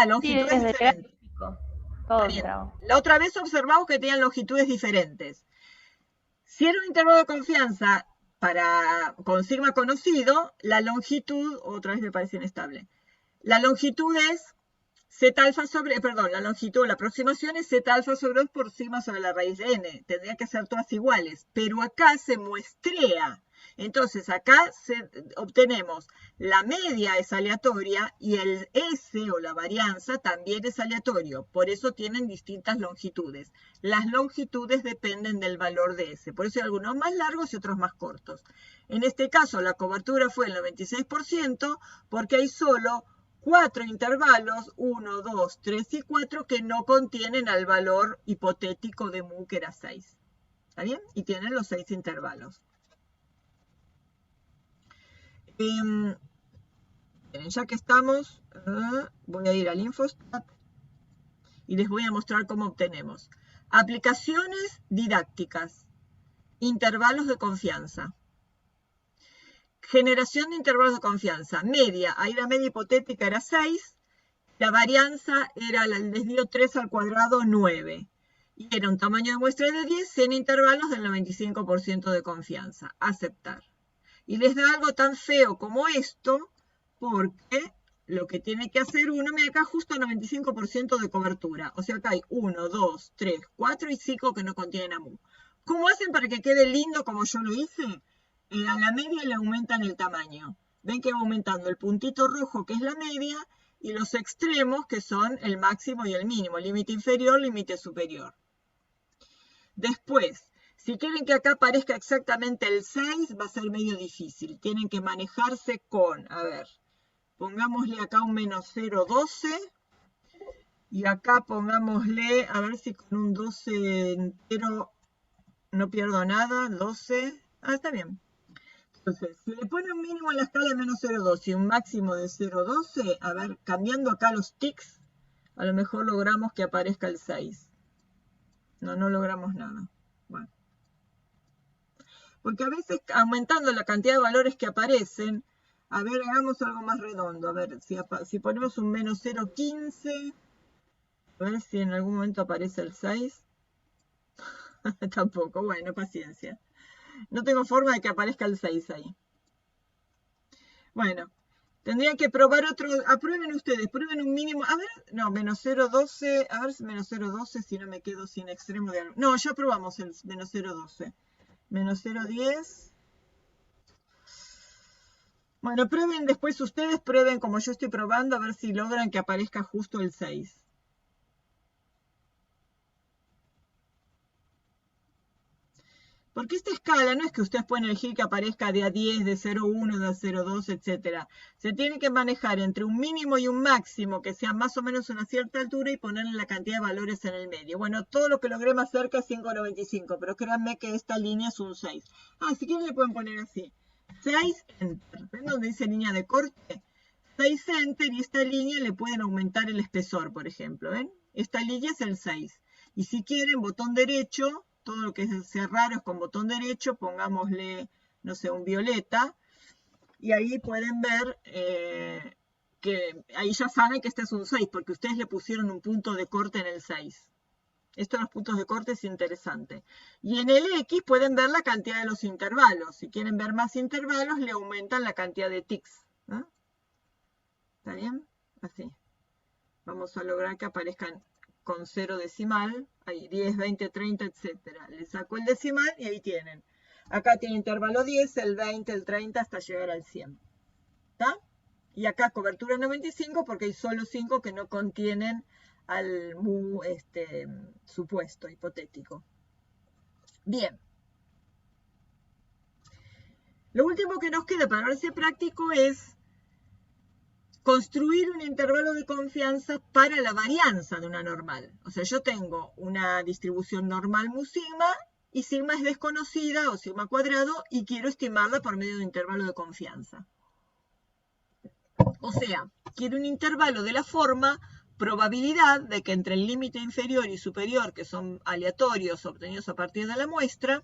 Longitudes Sí, desde el diferentes. gráfico. Todo Bien. trabó. La otra vez observamos que tenían longitudes diferentes. Si era un intervalo de confianza con sigma conocido, la longitud, otra vez me parece inestable, la longitud es z alfa sobre, la aproximación es z alfa sobre 2 por sigma sobre la raíz de n. Tendrían que ser todas iguales, pero acá se muestrea. Entonces acá obtenemos la media es aleatoria y el S o la varianza también es aleatorio. Por eso tienen distintas longitudes. Las longitudes dependen del valor de S. Por eso hay algunos más largos y otros más cortos. En este caso la cobertura fue el 96% porque hay solo 4 intervalos, 1, 2, 3 y 4, que no contienen al valor hipotético de mu, que era 6. ¿Está bien? Y tienen los 6 intervalos. Ya que estamos, voy a ir al Infostat y les voy a mostrar cómo obtenemos. Aplicaciones didácticas. Intervalos de confianza. Generación de intervalos de confianza. Media. Ahí la media hipotética era 6. La varianza era el desvío 3 al cuadrado 9. Y era un tamaño de muestra de 10 en intervalos del 95% de confianza. Aceptar. y les da algo tan feo como esto, porque lo que tiene que hacer uno, mira acá justo 95% de cobertura. O sea, acá hay 1, 2, 3, 4 y 5 que no contienen AMU. ¿Cómo hacen para que quede lindo como yo lo hice? A la media le aumentan el tamaño. Ven que va aumentando el puntito rojo, que es la media, y los extremos, que son el máximo y el mínimo. Límite inferior, límite superior. Después, si quieren que acá aparezca exactamente el 6, va a ser medio difícil. Tienen que manejarse con, a ver, pongámosle acá un menos 0,12. Y acá pongámosle, a ver si con un 12 entero no pierdo nada. 12. Ah, está bien. Entonces, si le pone un mínimo en la escala de menos 0,12 y un máximo de 0,12, a ver, cambiando acá los tics, a lo mejor logramos que aparezca el 6. No, no logramos nada. Bueno. Porque a veces, aumentando la cantidad de valores que aparecen, a ver, hagamos algo más redondo. A ver, si ponemos un menos 0,15, a ver si en algún momento aparece el 6. Tampoco, bueno, paciencia. No tengo forma de que aparezca el 6 ahí. Bueno, tendrían que probar otro. Aprueben ustedes, prueben un mínimo. A ver, no, menos 0,12. A ver, menos 0,12 si no me quedo sin extremo de algo. No, ya probamos el menos 0,12. Menos 0,10. Bueno, prueben después ustedes, prueben como yo estoy probando, a ver si logran que aparezca justo el 6. Porque esta escala no es que ustedes pueden elegir que aparezca de a 10, de 0,1, de a 0,2, etc. Se tiene que manejar entre un mínimo y un máximo que sea más o menos una cierta altura y ponerle la cantidad de valores en el medio. Bueno, todo lo que logré más cerca es 5,95, pero créanme que esta línea es un 6. Ah, si quieren le pueden poner así. 6 enter. ¿Ven donde dice línea de corte? 6 enter y esta línea le pueden aumentar el espesor, por ejemplo. ¿Ven? Esta línea es el 6. Y si quieren, botón derecho. Todo lo que sea raro es con botón derecho, pongámosle, no sé, un violeta, y ahí pueden ver que ahí ya saben que este es un 6, porque ustedes le pusieron un punto de corte en el 6. Esto de los puntos de corte es interesante. Y en el X pueden ver la cantidad de los intervalos. Si quieren ver más intervalos, le aumentan la cantidad de tics. ¿No? ¿Está bien? Así. Vamos a lograr que aparezcan con 0 decimal, ahí 10, 20, 30, etc. Le saco el decimal y ahí tienen. Acá tiene intervalo 10, el 20, el 30 hasta llegar al 100. ¿Está? Y acá cobertura 95 porque hay solo 5 que no contienen al mu supuesto, hipotético. Bien. Lo último que nos queda para verse práctico es construir un intervalo de confianza para la varianza de una normal. O sea, yo tengo una distribución normal mu sigma y sigma es desconocida o sigma cuadrado y quiero estimarla por medio de un intervalo de confianza. O sea, quiero un intervalo de la forma probabilidad de que entre el límite inferior y superior, que son aleatorios obtenidos a partir de la muestra,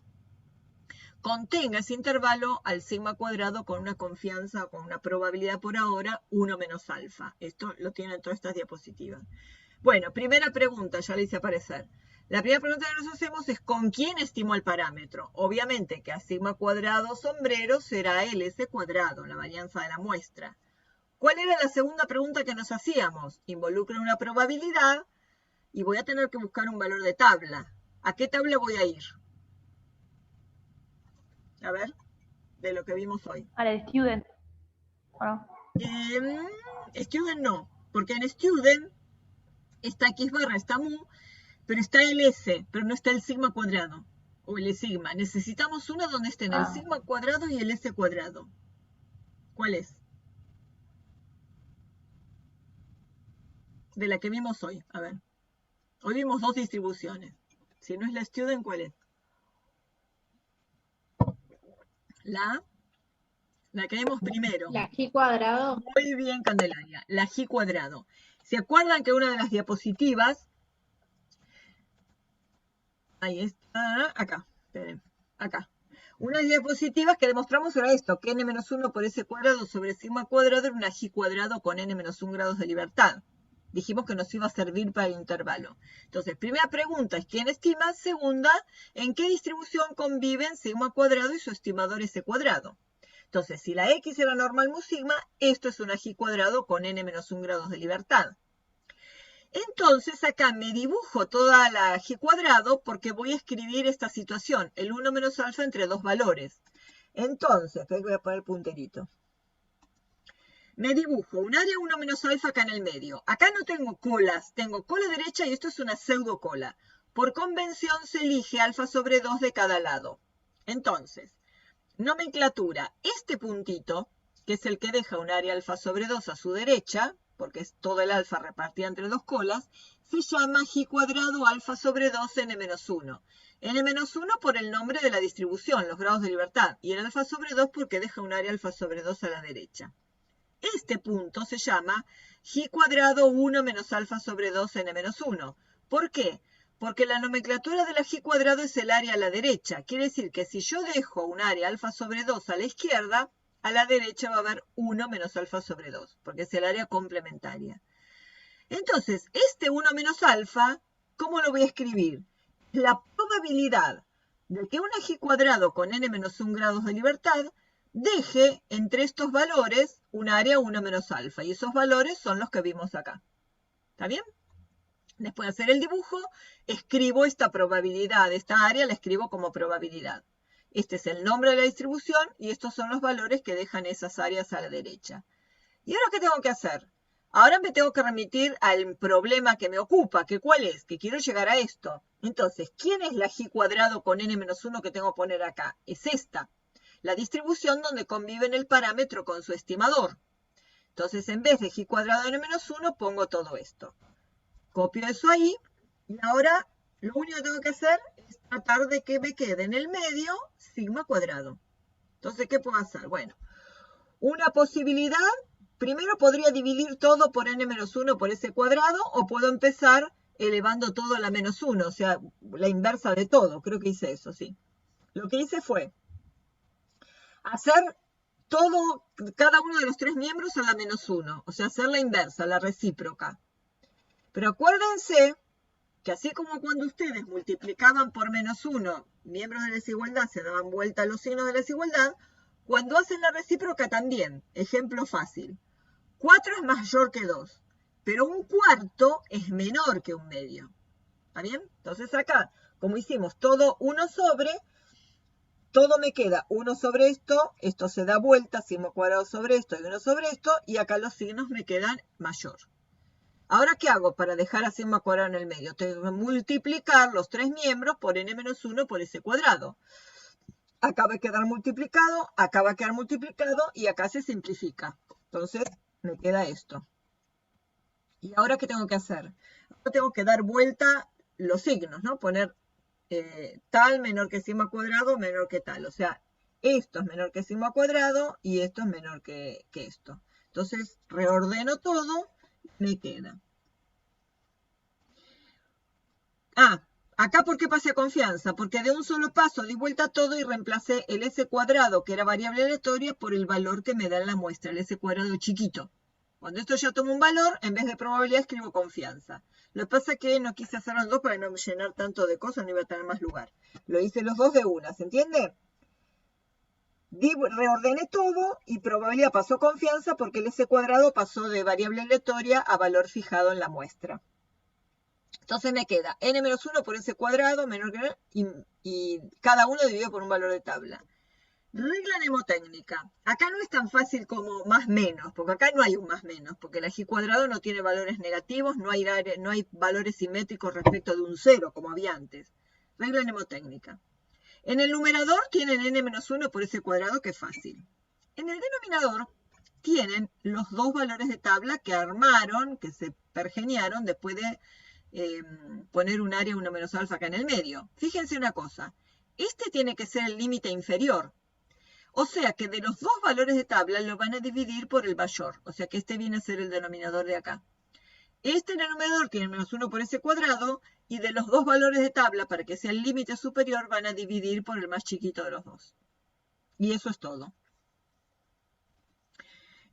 contenga ese intervalo al sigma cuadrado con una confianza o con una probabilidad por ahora 1 menos alfa. Esto lo tienen todas estas diapositivas. Bueno, primera pregunta, ya le hice aparecer. La primera pregunta que nos hacemos es ¿con quién estimo el parámetro? Obviamente que a sigma cuadrado sombrero será LS cuadrado, la varianza de la muestra. ¿Cuál era la segunda pregunta que nos hacíamos? Involucra una probabilidad y voy a tener que buscar un valor de tabla. ¿A qué tabla voy a ir? A ver, de lo que vimos hoy. A la de student. Bueno, Student no, porque en student está X barra, está mu, pero está el S, pero no está el sigma cuadrado, o el sigma. Necesitamos una donde estén el sigma cuadrado y el S cuadrado. ¿Cuál es? De la que vimos hoy, a ver. Hoy vimos dos distribuciones. Si no es la student, ¿cuál es? La que vimos primero. La G cuadrado. Muy bien, Candelaria. La G cuadrado. ¿Se acuerdan que una de las diapositivas... Ahí está. Acá. Esperen. Acá. Una de las diapositivas que demostramos era esto, que n-1 por s cuadrado sobre sigma cuadrado era una G cuadrado con n-1 grados de libertad. Dijimos que nos iba a servir para el intervalo. Entonces, primera pregunta es ¿quién estima? Segunda, ¿en qué distribución conviven sigma cuadrado y su estimador s cuadrado? Entonces, si la X era normal mu sigma, esto es una G cuadrado con n-1 grados de libertad. Entonces, acá me dibujo toda la G cuadrado porque voy a escribir esta situación, el 1 menos alfa entre dos valores. Entonces, voy a poner el punterito. Me dibujo un área 1 menos alfa acá en el medio. Acá no tengo colas, tengo cola derecha y esto es una pseudo cola. Por convención se elige alfa sobre 2 de cada lado. Entonces, nomenclatura, este puntito, que es el que deja un área alfa sobre 2 a su derecha, porque es todo el alfa repartida entre dos colas, se llama G cuadrado alfa sobre 2 n-1. n-1 por el nombre de la distribución, los grados de libertad, y el alfa sobre 2 porque deja un área alfa sobre 2 a la derecha. Este punto se llama G cuadrado 1 menos alfa sobre 2 n-1. ¿Por qué? Porque la nomenclatura de la G cuadrado es el área a la derecha. Quiere decir que si yo dejo un área alfa sobre 2 a la izquierda, a la derecha va a haber 1 menos alfa sobre 2, porque es el área complementaria. Entonces, este 1 menos alfa, ¿cómo lo voy a escribir? La probabilidad de que una G cuadrado con n-1 grados de libertad deje entre estos valores un área 1 menos alfa. Y esos valores son los que vimos acá. ¿Está bien? Después de hacer el dibujo, escribo esta probabilidad. Esta área la escribo como probabilidad. Este es el nombre de la distribución y estos son los valores que dejan esas áreas a la derecha. ¿Y ahora qué tengo que hacer? Ahora me tengo que remitir al problema que me ocupa, que ¿cuál es? Que quiero llegar a esto. Entonces, ¿quién es la G cuadrado con n-1 que tengo que poner acá? Es esta. La distribución donde conviven el parámetro con su estimador. Entonces, en vez de G cuadrado n-1, pongo todo esto. Copio eso ahí y ahora lo único que tengo que hacer es tratar de que me quede en el medio sigma cuadrado. Entonces, ¿qué puedo hacer? Bueno, una posibilidad, primero podría dividir todo por n-1 por ese cuadrado o puedo empezar elevando todo a la menos 1, o sea, la inversa de todo. Creo que hice eso, sí. Lo que hice fue hacer todo, cada uno de los tres miembros a la menos 1, o sea, hacer la inversa, la recíproca. Pero acuérdense que así como cuando ustedes multiplicaban por menos 1 miembros de la desigualdad, se daban vuelta los signos de la desigualdad, cuando hacen la recíproca también. Ejemplo fácil. 4 es mayor que 2, pero un cuarto es menor que un medio. ¿Está bien? Entonces acá, como hicimos todo 1 sobre, todo me queda 1 sobre esto se da vuelta, sigma cuadrado sobre esto y 1 sobre esto, y acá los signos me quedan mayor. Ahora, ¿qué hago para dejar a sigma cuadrado en el medio? Tengo que multiplicar los tres miembros por n-1 por ese cuadrado. Acá va a quedar multiplicado, acá va a quedar multiplicado y acá se simplifica. Entonces, me queda esto. ¿Y ahora qué tengo que hacer? Ahora tengo que dar vuelta los signos, ¿no? Poner tal menor que sigma cuadrado, menor que tal. O sea, esto es menor que sigma cuadrado y esto es menor que esto. Entonces, reordeno todo. Me queda. Acá ¿por qué pasé a confianza? Porque de un solo paso di vuelta todo y reemplacé el S cuadrado, que era variable aleatoria, por el valor que me da en la muestra, el S cuadrado chiquito. Cuando esto ya toma un valor, en vez de probabilidad escribo confianza. Lo que pasa es que no quise hacer los dos para no llenar tanto de cosas, no iba a tener más lugar. Lo hice los dos de una, ¿se entiende? Reordené todo y probabilidad pasó confianza porque el S cuadrado pasó de variable aleatoria a valor fijado en la muestra. Entonces me queda n-1 por S cuadrado menor que y cada uno dividido por un valor de tabla. Regla mnemotécnica. Acá no es tan fácil como más menos, porque acá no hay un más menos, porque la G cuadrado no tiene valores negativos, no hay valores simétricos respecto de un 0 como había antes. Regla mnemotécnica. En el numerador tienen n-1 por ese cuadrado, que es fácil. En el denominador tienen los dos valores de tabla que armaron, que se pergeniaron después de poner un área 1 menos alfa acá en el medio. Fíjense una cosa, este tiene que ser el límite inferior. O sea que de los dos valores de tabla lo van a dividir por el mayor. O sea que este viene a ser el denominador de acá. Este denominador tiene menos 1 por ese cuadrado y de los dos valores de tabla, para que sea el límite superior, van a dividir por el más chiquito de los dos. Y eso es todo.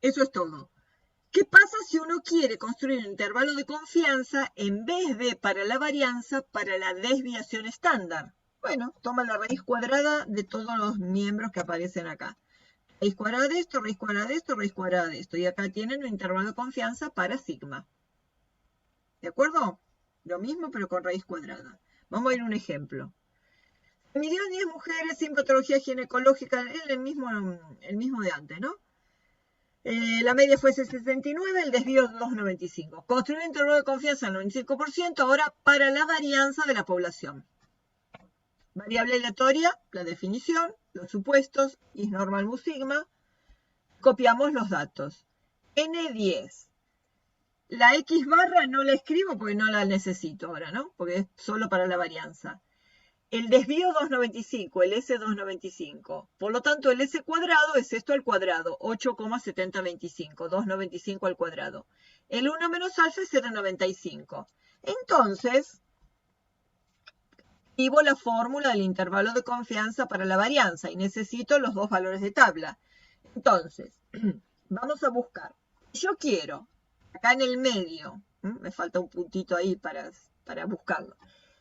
Eso es todo. ¿Qué pasa si uno quiere construir un intervalo de confianza en vez de para la varianza, para la desviación estándar? Bueno, toma la raíz cuadrada de todos los miembros que aparecen acá. Raíz cuadrada de esto, raíz cuadrada de esto, raíz cuadrada de esto. Y acá tienen un intervalo de confianza para sigma. ¿De acuerdo? Lo mismo, pero con raíz cuadrada. Vamos a ir a un ejemplo. Se midieron 10 mujeres sin patología ginecológica, el mismo de antes, ¿no? La media fue 69, el desvío 2,95. Construir un intervalo de confianza al 95%, ahora para la varianza de la población. Variable aleatoria, la definición, los supuestos, is normal mu sigma. Copiamos los datos. N10. La X barra no la escribo porque no la necesito ahora, ¿no? Porque es solo para la varianza. El desvío 2,95, el S 2,95. Por lo tanto, el S cuadrado es esto al cuadrado, 8,725, 2,95 al cuadrado. El 1 menos alfa es 0,95. Entonces, escribo la fórmula del intervalo de confianza para la varianza y necesito los dos valores de tabla. Entonces, vamos a buscar. Yo quiero, acá en el medio, me falta un puntito ahí para buscarlo.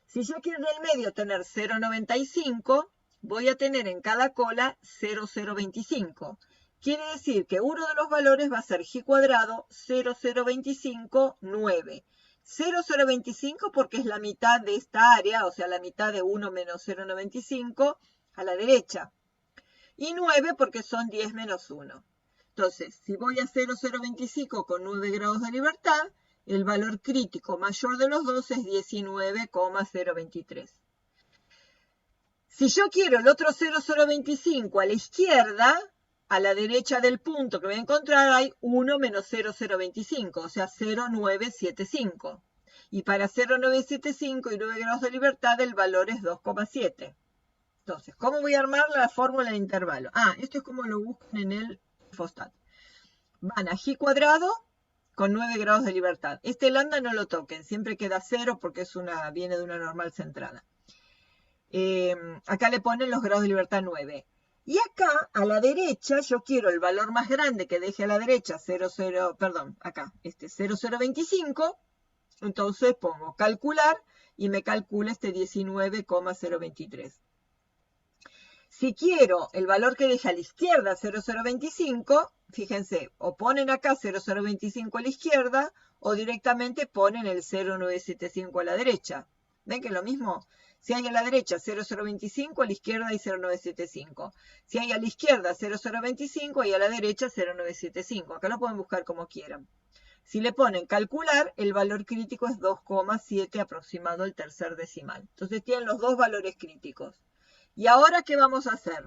Si yo quiero en el medio tener 0,95, voy a tener en cada cola 0,025. Quiere decir que uno de los valores va a ser g cuadrado 0,025, 9. 0,025 porque es la mitad de esta área, o sea, la mitad de 1 menos 0,95 a la derecha. Y 9 porque son 10 menos 1. Entonces, si voy a 0,025 con 9 grados de libertad, el valor crítico mayor de los dos es 19,023. Si yo quiero el otro 0,025 a la izquierda, a la derecha del punto que voy a encontrar hay 1 menos 0,025, o sea 0,975. Y para 0,975 y 9 grados de libertad el valor es 2,7. Entonces, ¿cómo voy a armar la fórmula de intervalo? Esto es como lo buscan en el Fostat. Van a g cuadrado con 9 grados de libertad. Este lambda no lo toquen, siempre queda 0 porque viene de una normal centrada. Acá le ponen los grados de libertad 9. Y acá, a la derecha, yo quiero el valor más grande que deje a la derecha, 0,025. Entonces pongo calcular y me calcula este 19,023. Si quiero el valor que deje a la izquierda, 0,025, fíjense, o ponen acá 0,025 a la izquierda o directamente ponen el 0,975 a la derecha. ¿Ven que es lo mismo? Si hay a la derecha 0,025, a la izquierda hay 0,975. Si hay a la izquierda 0,025, hay a la derecha 0,975. Acá lo pueden buscar como quieran. Si le ponen calcular, el valor crítico es 2,7 aproximado al tercer decimal. Entonces tienen los dos valores críticos. ¿Y ahora qué vamos a hacer?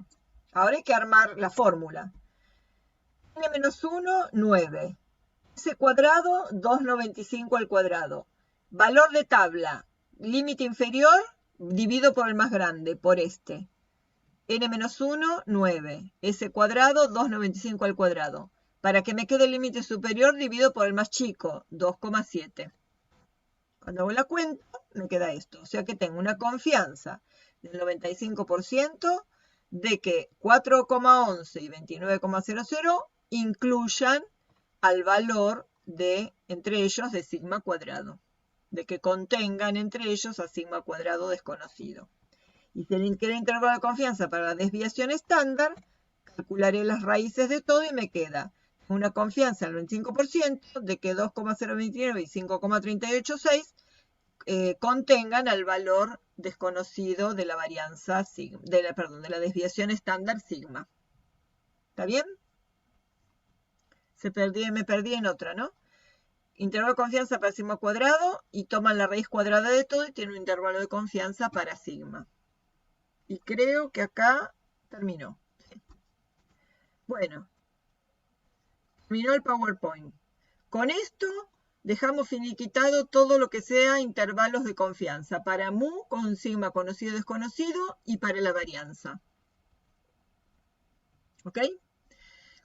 Ahora hay que armar la fórmula. N-1, 9. S cuadrado, 2,95 al cuadrado. Valor de tabla, límite inferior, divido por el más grande, por este. N-1, 9. S cuadrado, 2,95 al cuadrado. Para que me quede el límite superior, divido por el más chico, 2,7. Cuando hago la cuenta, me queda esto. O sea que tengo una confianza del 95% de que 4,11 y 29,00 incluyan al valor de, entre ellos, de sigma cuadrado. De que contengan entre ellos a sigma cuadrado desconocido. Y si el intervalo de confianza para la desviación estándar, calcularé las raíces de todo y me queda una confianza del 25% de que 2,029 y 5,386 contengan al valor desconocido de la varianza sigma, de la desviación estándar sigma. ¿Está bien? Me perdí en otra, ¿no? Intervalo de confianza para sigma cuadrado y toman la raíz cuadrada de todo y tienen un intervalo de confianza para sigma. Y creo que acá terminó. Sí. Bueno, terminó el PowerPoint. Con esto dejamos finiquitado todo lo que sea intervalos de confianza para mu con sigma conocido o desconocido y para la varianza. ¿Ok?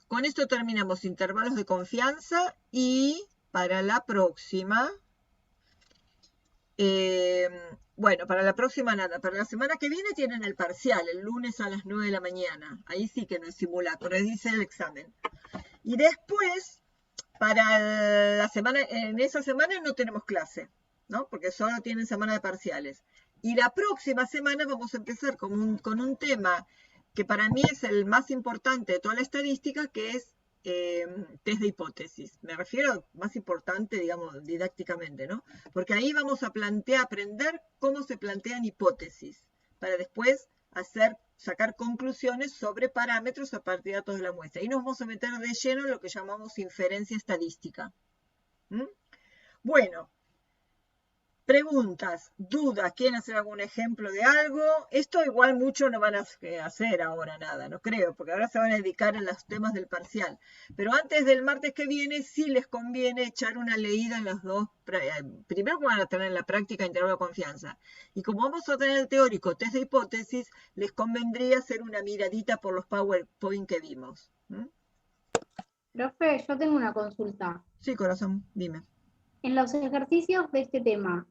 Con esto terminamos intervalos de confianza y para la próxima, bueno, para la próxima nada, para la semana que viene tienen el parcial, el lunes a las 9 de la mañana. Ahí sí que no es simulacro, ahí dice el examen. Y después, para la semana, en esa semana no tenemos clase, ¿no? Porque solo tienen semana de parciales. Y la próxima semana vamos a empezar con un tema que para mí es el más importante de toda la estadística, que es test de hipótesis. Me refiero más importante, digamos, didácticamente, ¿no? Porque ahí vamos a aprender cómo se plantean hipótesis, para después sacar conclusiones sobre parámetros a partir de datos de la muestra. Y nos vamos a meter de lleno en lo que llamamos inferencia estadística. ¿Mm? Bueno, preguntas, dudas, ¿quieren hacer algún ejemplo de algo? Esto igual mucho no van a hacer ahora nada, no creo, porque ahora se van a dedicar a los temas del parcial. Pero antes del martes que viene sí les conviene echar una leída en las dos. Primero van a tener en la práctica intervalo de confianza. Y como vamos a tener el teórico test de hipótesis, les convendría hacer una miradita por los PowerPoint que vimos. ¿Mm? Profe, yo tengo una consulta. Sí, corazón, dime. En los ejercicios de este tema,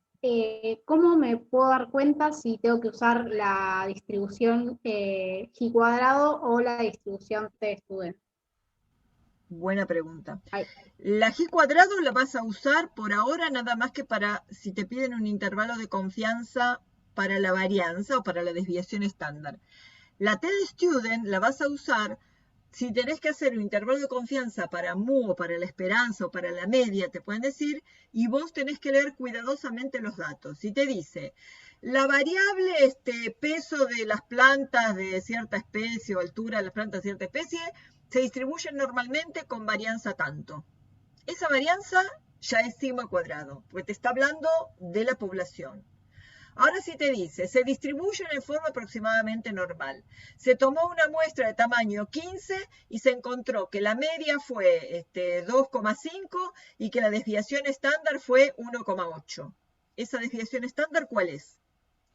¿cómo me puedo dar cuenta si tengo que usar la distribución G cuadrado o la distribución T-student? Buena pregunta. Ay. La G cuadrado la vas a usar por ahora nada más que para si te piden un intervalo de confianza para la varianza o para la desviación estándar. La T-student la vas a usar si tenés que hacer un intervalo de confianza para mu o para la esperanza o para la media, te pueden decir, y vos tenés que leer cuidadosamente los datos. Si te dice, la variable peso de las plantas de cierta especie o altura de las plantas de cierta especie se distribuye normalmente con varianza tanto. Esa varianza ya es sigma cuadrado, porque te está hablando de la población. Ahora sí te dice, se distribuyen en forma aproximadamente normal. Se tomó una muestra de tamaño 15 y se encontró que la media fue 2,5 y que la desviación estándar fue 1,8. ¿Esa desviación estándar cuál es?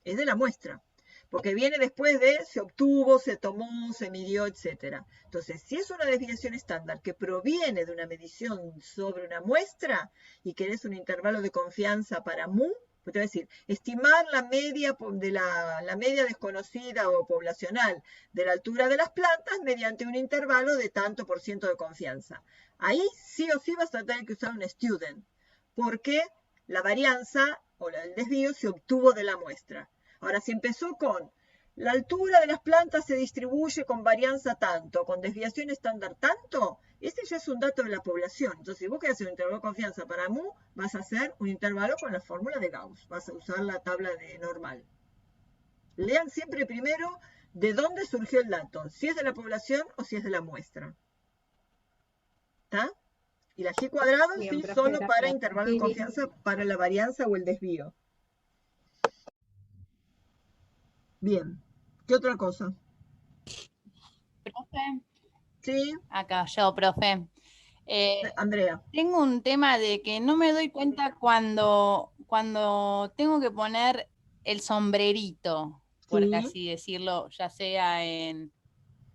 Es de la muestra, porque viene después de se obtuvo, se tomó, se midió, etc. Entonces, si es una desviación estándar que proviene de una medición sobre una muestra y querés un intervalo de confianza para mu, te va a decir, estimar la media de la media desconocida o poblacional de la altura de las plantas mediante un intervalo de tanto por ciento de confianza. Ahí sí o sí vas a tener que usar un student, porque la varianza o el desvío se obtuvo de la muestra. Ahora, si empezó con la altura de las plantas se distribuye con varianza tanto, con desviación estándar tanto, ese ya es un dato de la población. Entonces, si vos querés hacer un intervalo de confianza para mu, vas a hacer un intervalo con la fórmula de Gauss. Vas a usar la tabla de normal. Lean siempre primero de dónde surgió el dato, si es de la población o si es de la muestra. ¿Está? Y la G cuadrado sí solo para intervalo de confianza para la varianza o el desvío. Bien. ¿Qué otra cosa? Profe, Sí, acá yo, profe. Andrea. Tengo un tema de que no me doy cuenta cuando tengo que poner el sombrerito, por Sí. así decirlo, ya sea en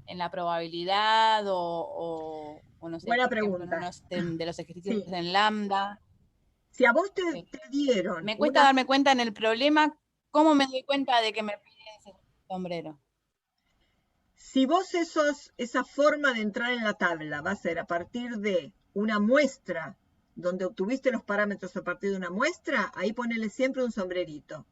la probabilidad o no sé, Buena por ejemplo, pregunta. en uno de los ejercicios Sí. en lambda. Si a vos te dieron Me cuesta darme cuenta en el problema, ¿cómo me doy cuenta de que me piden ese sombrero? Si vos esa forma de entrar en la tabla va a ser a partir de una muestra, donde obtuviste los parámetros a partir de una muestra, ahí ponele siempre un sombrerito.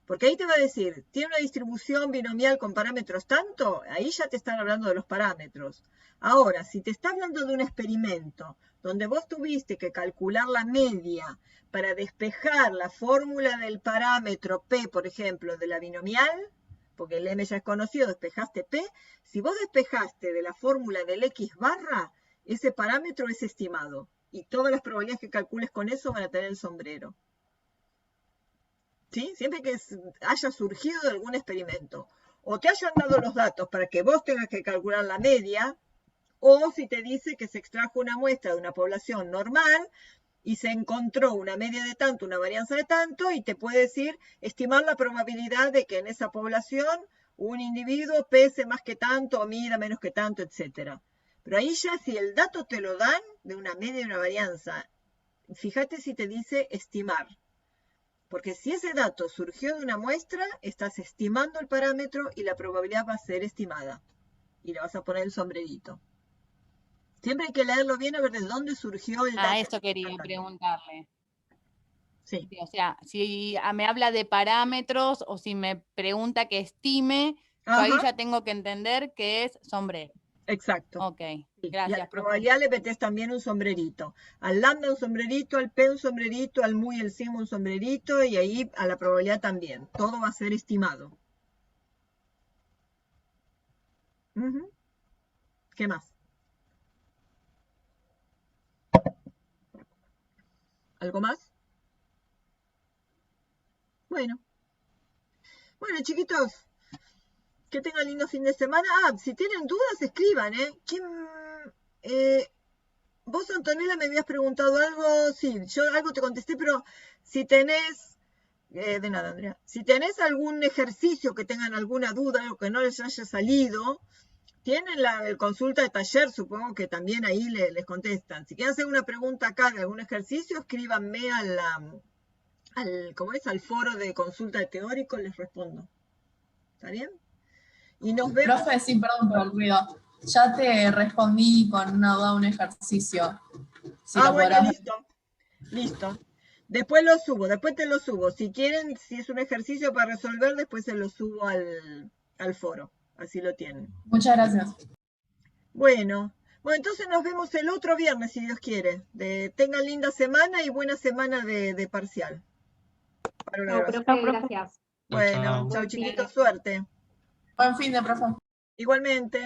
Porque ahí te va a decir, ¿tiene una distribución binomial con parámetros tanto? Ahí ya te están hablando de los parámetros. Ahora, si te está hablando de un experimento donde vos tuviste que calcular la media para despejar la fórmula del parámetro P, por ejemplo, de la binomial, porque el M ya es conocido, despejaste P, si vos despejaste de la fórmula del X barra, ese parámetro es estimado. Y todas las probabilidades que calcules con eso van a tener el sombrero. ¿Sí? Siempre que haya surgido de algún experimento. O te hayan dado los datos para que vos tengas que calcular la media, o si te dice que se extrajo una muestra de una población normal y se encontró una media de tanto, una varianza de tanto, y te puede decir, estimar la probabilidad de que en esa población un individuo pese más que tanto o mida menos que tanto, etc. Pero ahí ya si el dato te lo dan de una media y una varianza, fíjate si te dice estimar. Porque si ese dato surgió de una muestra, estás estimando el parámetro y la probabilidad va a ser estimada. Y le vas a poner el sombrerito. Siempre hay que leerlo bien a ver de dónde surgió el dato. Eso quería preguntarle. Sí. O sea, si me habla de parámetros o si me pregunta que estime, Yo ahí Ajá, ya tengo que entender que es sombrero. exacto. Ok, Sí, y a gracias, la profe. probabilidad le metes también un sombrerito. Al lambda un sombrerito, al p un sombrerito, al mu y el sigma un sombrerito, y ahí a la probabilidad también. Todo va a ser estimado. Ujú. ¿Qué más? ¿Algo más? Bueno. Bueno, chiquitos, que tengan lindo fin de semana. Ah, si tienen dudas, escriban, ¿eh? Vos, Antonella, me habías preguntado algo. Sí, yo algo te contesté, pero si tenés... de nada, Andrea. Si tenés algún ejercicio que tengan alguna duda, algo que no les haya salido, tienen la consulta de taller, supongo que también ahí les contestan. Si quieren hacer una pregunta acá de algún ejercicio, escríbanme ¿cómo es? Al foro de consulta de teórico, les respondo. ¿Está bien? Y nos vemos. Profe, sí, perdón por el ruido. Ya te respondí con una duda, un ejercicio. Si lo Bueno, podrás ver. listo. Listo. Después lo subo, después te lo subo. Si quieren, si es un ejercicio para resolver, después se lo subo al foro. Así lo tienen. Muchas gracias. Bueno, entonces nos vemos el otro viernes, si Dios quiere. Tengan linda semana y buena semana de parcial. Para una Chao, grabación. profe, gracias. Bueno, chao Buen fin de. chiquitos, suerte. Buen fin de, profe. Igualmente.